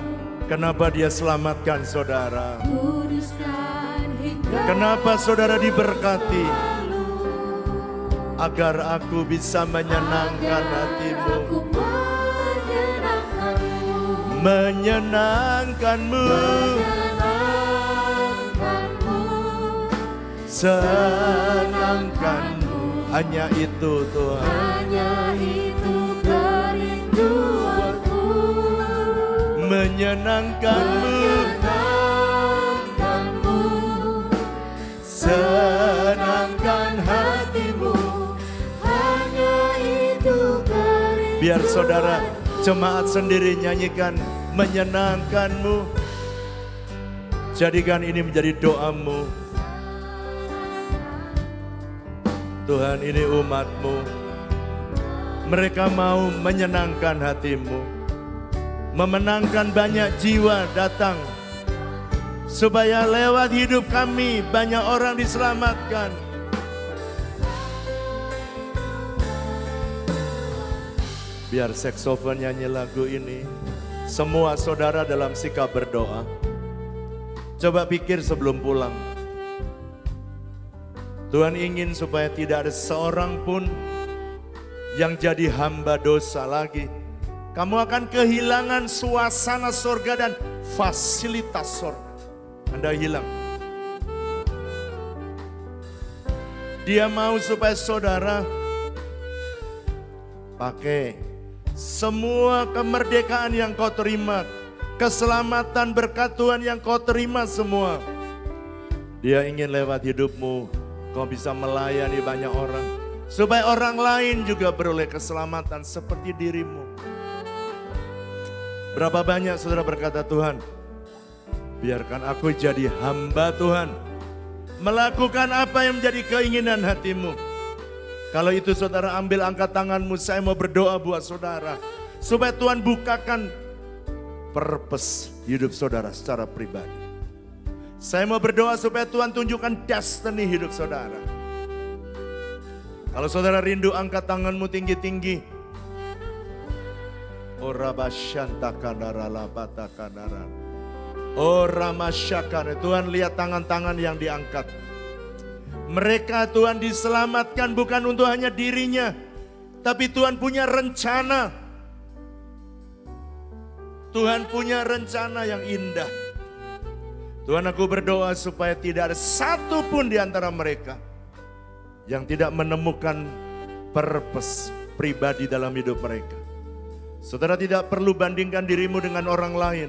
Kenapa dia selamatkan saudara? Kuduskan hingga Kenapa saudara diberkati? Agar aku bisa menyenangkan hatimu. aku menyenangkanmu. Menyenangkanmu. Menyenangkanmu. Senangkanmu. Hanya itu Tuhan. Hanya itu kerinduanku. Menyenangkanmu. Menyenangkanmu. Senangkan hatimu. Hanya itu kerinduanku. Biar saudara jemaat sendiri nyanyikan menyenangkanmu. Jadikan ini menjadi doamu. Tuhan, ini umat-Mu. Mereka mau menyenangkan hati-Mu. Memenangkan banyak jiwa datang. Supaya lewat hidup kami banyak orang diselamatkan. Biar saksofon nyanyi lagu ini. Semua saudara dalam sikap berdoa. Coba pikir sebelum pulang. Tuhan ingin supaya tidak ada seorang pun yang jadi hamba dosa lagi. Kamu akan kehilangan suasana sorga dan fasilitas sorga. Anda hilang. Dia mau supaya saudara pakai semua kemerdekaan yang kau terima, keselamatan berkat Tuhan yang kau terima semua. Dia ingin lewat hidupmu kau bisa melayani banyak orang. Supaya orang lain juga beroleh keselamatan seperti dirimu. Berapa banyak saudara berkata, Tuhan, biarkan aku jadi hamba Tuhan. Melakukan apa yang menjadi keinginan hatimu. Kalau itu saudara ambil angkat tanganmu, saya mau berdoa buat saudara. Supaya Tuhan bukakan purpose hidup saudara secara pribadi. Saya mau berdoa supaya Tuhan tunjukkan destiny hidup saudara. Kalau saudara rindu, angkat tanganmu tinggi-tinggi. Ora basyanta kanara labata kanara. Ora masyakane. Tuhan, lihat tangan-tangan yang diangkat. Mereka Tuhan diselamatkan bukan untuk hanya dirinya, tapi Tuhan punya rencana. Tuhan punya rencana yang indah. Tuhan, aku berdoa supaya tidak ada satu pun di antara mereka yang tidak menemukan purpose pribadi dalam hidup mereka. Saudara tidak perlu bandingkan dirimu dengan orang lain.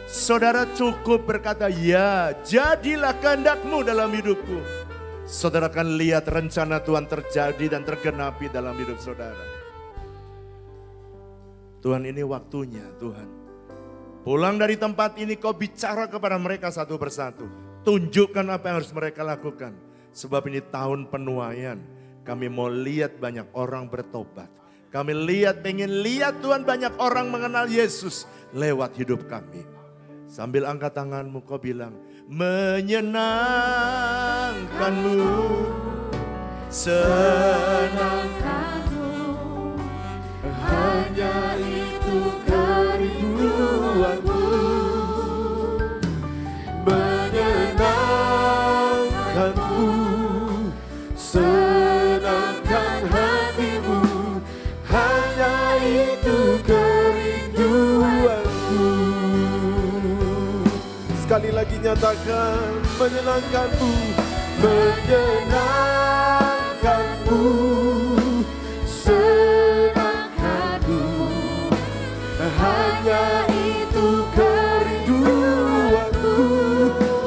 Saudara cukup berkata, ya jadilah kehendakmu dalam hidupku. Saudara akan lihat rencana Tuhan terjadi dan tergenapi dalam hidup saudara. Tuhan, ini waktunya Tuhan. Pulang dari tempat ini kau bicara kepada mereka satu persatu. Tunjukkan apa yang harus mereka lakukan. Sebab ini tahun penuaian. Kami mau lihat banyak orang bertobat. Kami pengen lihat Tuhan banyak orang mengenal Yesus lewat hidup kami. Sambil angkat tanganmu kau bilang, menyenangkanmu, Senangkanmu, hanya itu kerinduanmu. Menyenangkanmu, senangkan hatimu, hanya itu kerinduanku. Sekali lagi nyatakan, menyenangkanmu, menyenangkanmu, senangkanmu, hanya itu kerinduanku.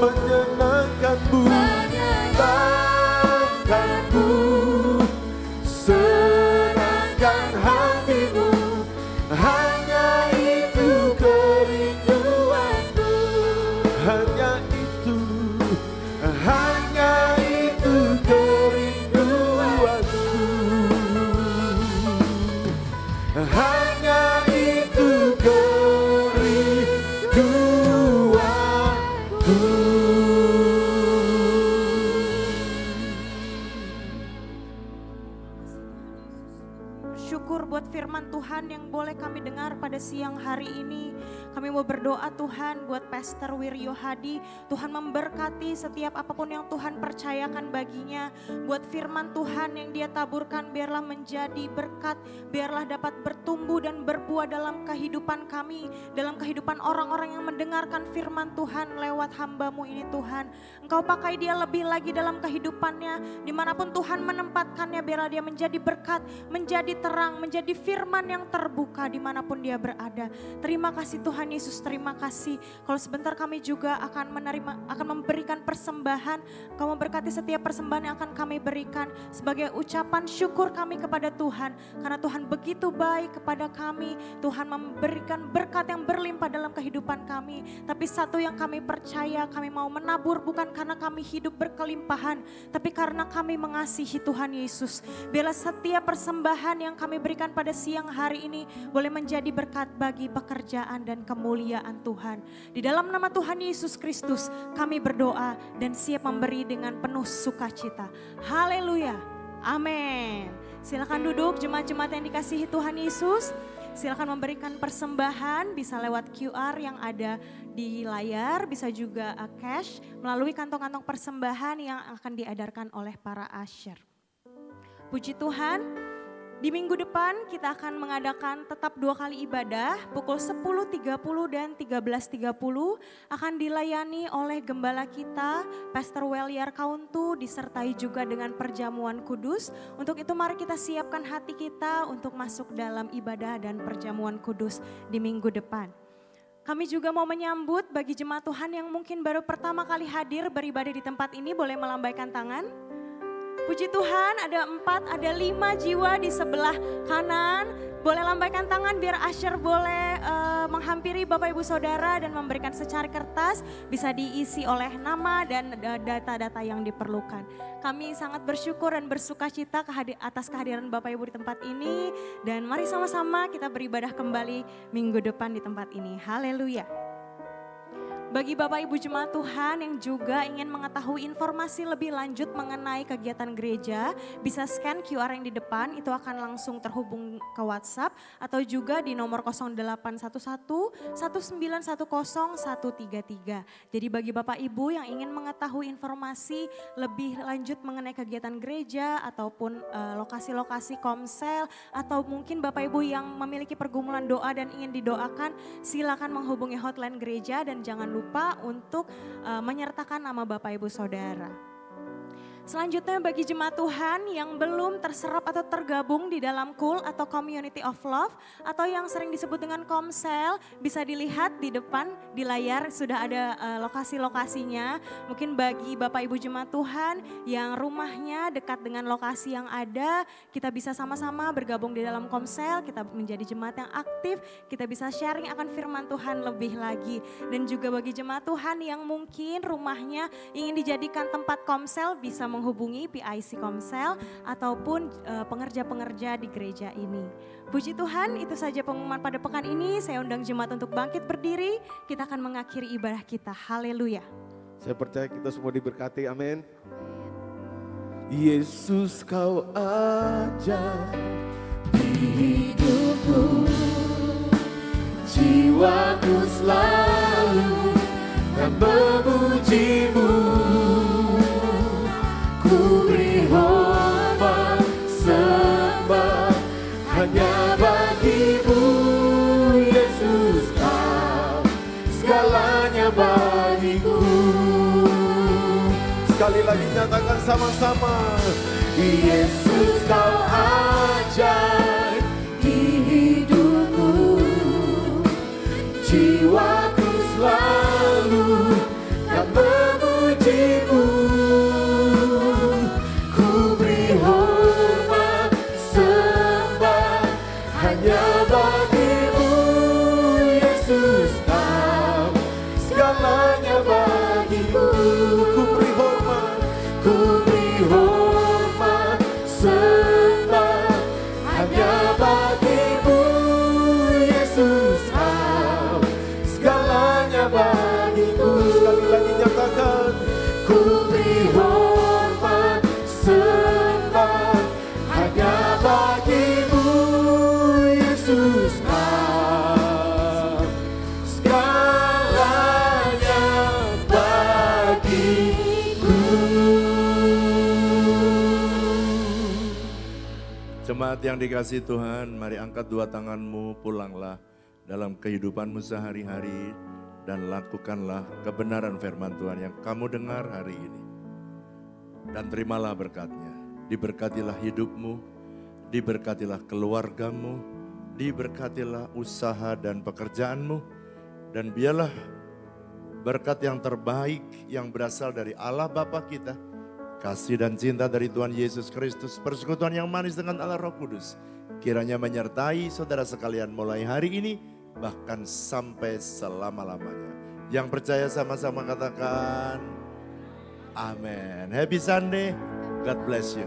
Menyenangkanmu, menyenangkanmu, senangkan hatimu, hanya itu kerinduanku. Hanya itu kerinduanku. Hanya itu kerinduanku. Bersyukur buat firman Tuhan yang boleh kami dengar pada siang hari ini. Kami mau berdoa Tuhan buat Pastor Wiryo Hadi. Tuhan memberkati setiap apapun yang Tuhan percayakan baginya. Buat firman Tuhan yang dia taburkan biarlah menjadi berkat. Biarlah dapat bertumbuh dan berbuah dalam kehidupan kami. Dalam kehidupan orang-orang yang mendengarkan firman Tuhan lewat hamba-Mu ini Tuhan. Engkau pakai dia lebih lagi dalam kehidupannya. Dimanapun Tuhan menempatkannya biarlah dia menjadi berkat. Menjadi terang, menjadi firman yang terbuka dimanapun dia berada. Terima kasih Tuhan Yesus, terima kasih. Kalau sebentar kami juga akan memberikan persembahan. Kau memberkati setiap persembahan yang akan kami berikan sebagai ucapan syukur kami kepada Tuhan. Karena Tuhan begitu baik kepada kami. Tuhan memberikan berkat yang berlimpah dalam kehidupan kami. Tapi satu yang kami percaya, kami mau menabur bukan karena kami hidup berkelimpahan. Tapi karena kami mengasihi Tuhan Yesus. Biarlah setiap persembahan yang kami berikan pada siang hari ini boleh menjadi berkat bagi pekerjaan dan kemuliaan Tuhan. Di dalam nama Tuhan Yesus Kristus kami berdoa dan siap memberi dengan penuh sukacita. Haleluya. Amin. Silakan duduk jemaat-jemaat yang dikasihi Tuhan Yesus. Silakan memberikan persembahan bisa lewat QR yang ada di layar, bisa juga cash melalui kantong-kantong persembahan yang akan diedarkan oleh para usher. Puji Tuhan. Di minggu depan kita akan mengadakan tetap 2 kali ibadah pukul 10.30 dan 13.30 akan dilayani oleh gembala kita Pastor Weliar Kauntu disertai juga dengan perjamuan kudus. Untuk itu mari kita siapkan hati kita untuk masuk dalam ibadah dan perjamuan kudus di minggu depan. Kami juga mau menyambut bagi jemaat Tuhan yang mungkin baru pertama kali hadir beribadah di tempat ini boleh melambaikan tangan. Puji Tuhan ada 4, ada 5 jiwa di sebelah kanan. Boleh lambaikan tangan biar Asher boleh menghampiri Bapak Ibu Saudara dan memberikan secari kertas, bisa diisi oleh nama dan data-data yang diperlukan. Kami sangat bersyukur dan bersuka cita atas kehadiran Bapak Ibu di tempat ini, dan mari sama-sama kita beribadah kembali minggu depan di tempat ini. Haleluya. Bagi Bapak Ibu Jemaat Tuhan yang juga ingin mengetahui informasi lebih lanjut mengenai kegiatan gereja, bisa scan QR yang di depan, itu akan langsung terhubung ke WhatsApp atau juga di nomor 0811 1910 133. Jadi bagi Bapak Ibu yang ingin mengetahui informasi lebih lanjut mengenai kegiatan gereja ataupun lokasi-lokasi komsel, atau mungkin Bapak Ibu yang memiliki pergumulan doa dan ingin didoakan, silakan menghubungi hotline gereja dan jangan lupa untuk menyertakan nama Bapak Ibu Saudara. Selanjutnya bagi jemaat Tuhan yang belum terserap atau tergabung di dalam KUL atau Community of Love atau yang sering disebut dengan Komsel, bisa dilihat di depan di layar sudah ada lokasi-lokasinya. Mungkin bagi Bapak Ibu jemaat Tuhan yang rumahnya dekat dengan lokasi yang ada, kita bisa sama-sama bergabung di dalam Komsel, kita menjadi jemaat yang aktif, kita bisa sharing akan firman Tuhan lebih lagi. Dan juga bagi jemaat Tuhan yang mungkin rumahnya ingin dijadikan tempat Komsel, bisa menghubungi PIC Komsel ataupun pengerja-pengerja di gereja ini. Puji Tuhan, itu saja pengumuman pada pekan ini. Saya undang jemaat untuk bangkit berdiri, kita akan mengakhiri ibadah kita. Haleluya. Saya percaya kita semua diberkati, amin. Yesus kau ajar hidupku, jiwaku selalu dan memuji-Mu. Ku beri hormat sembah hanya bagi-Mu, Yesus kau segalanya bagiku. Sekali lagi nyatakan sama-sama. Yesus kau ajar di hidupku, jiwaku selalu kan memuji-Mu. Ku beri hormat sembah hanya bagi-Mu, Yesus kau segalanya bagiku. Ku beri hormat, Ku beri hormat sembah hanya bagi-Mu, Yesus kau segalanya bagiku. sekali lagi nyatakan. Ku beri hormat sembah hanya bagi-Mu, Yesus kau segalanya bagiku. Jemaat yang dikasihi Tuhan, mari angkat dua tanganmu, pulanglah dalam kehidupanmu sehari-hari dan lakukanlah kebenaran firman Tuhan yang kamu dengar hari ini. Dan terimalah berkatnya. Diberkatilah hidupmu, diberkatilah keluargamu, diberkatilah usaha dan pekerjaanmu, dan biarlah berkat yang terbaik yang berasal dari Allah Bapa kita, kasih dan cinta dari Tuhan Yesus Kristus, persekutuan yang manis dengan Allah Roh Kudus, kiranya menyertai saudara sekalian mulai hari ini, bahkan sampai selama-lamanya. Yang percaya sama-sama katakan, amin. Happy Sunday, God bless you.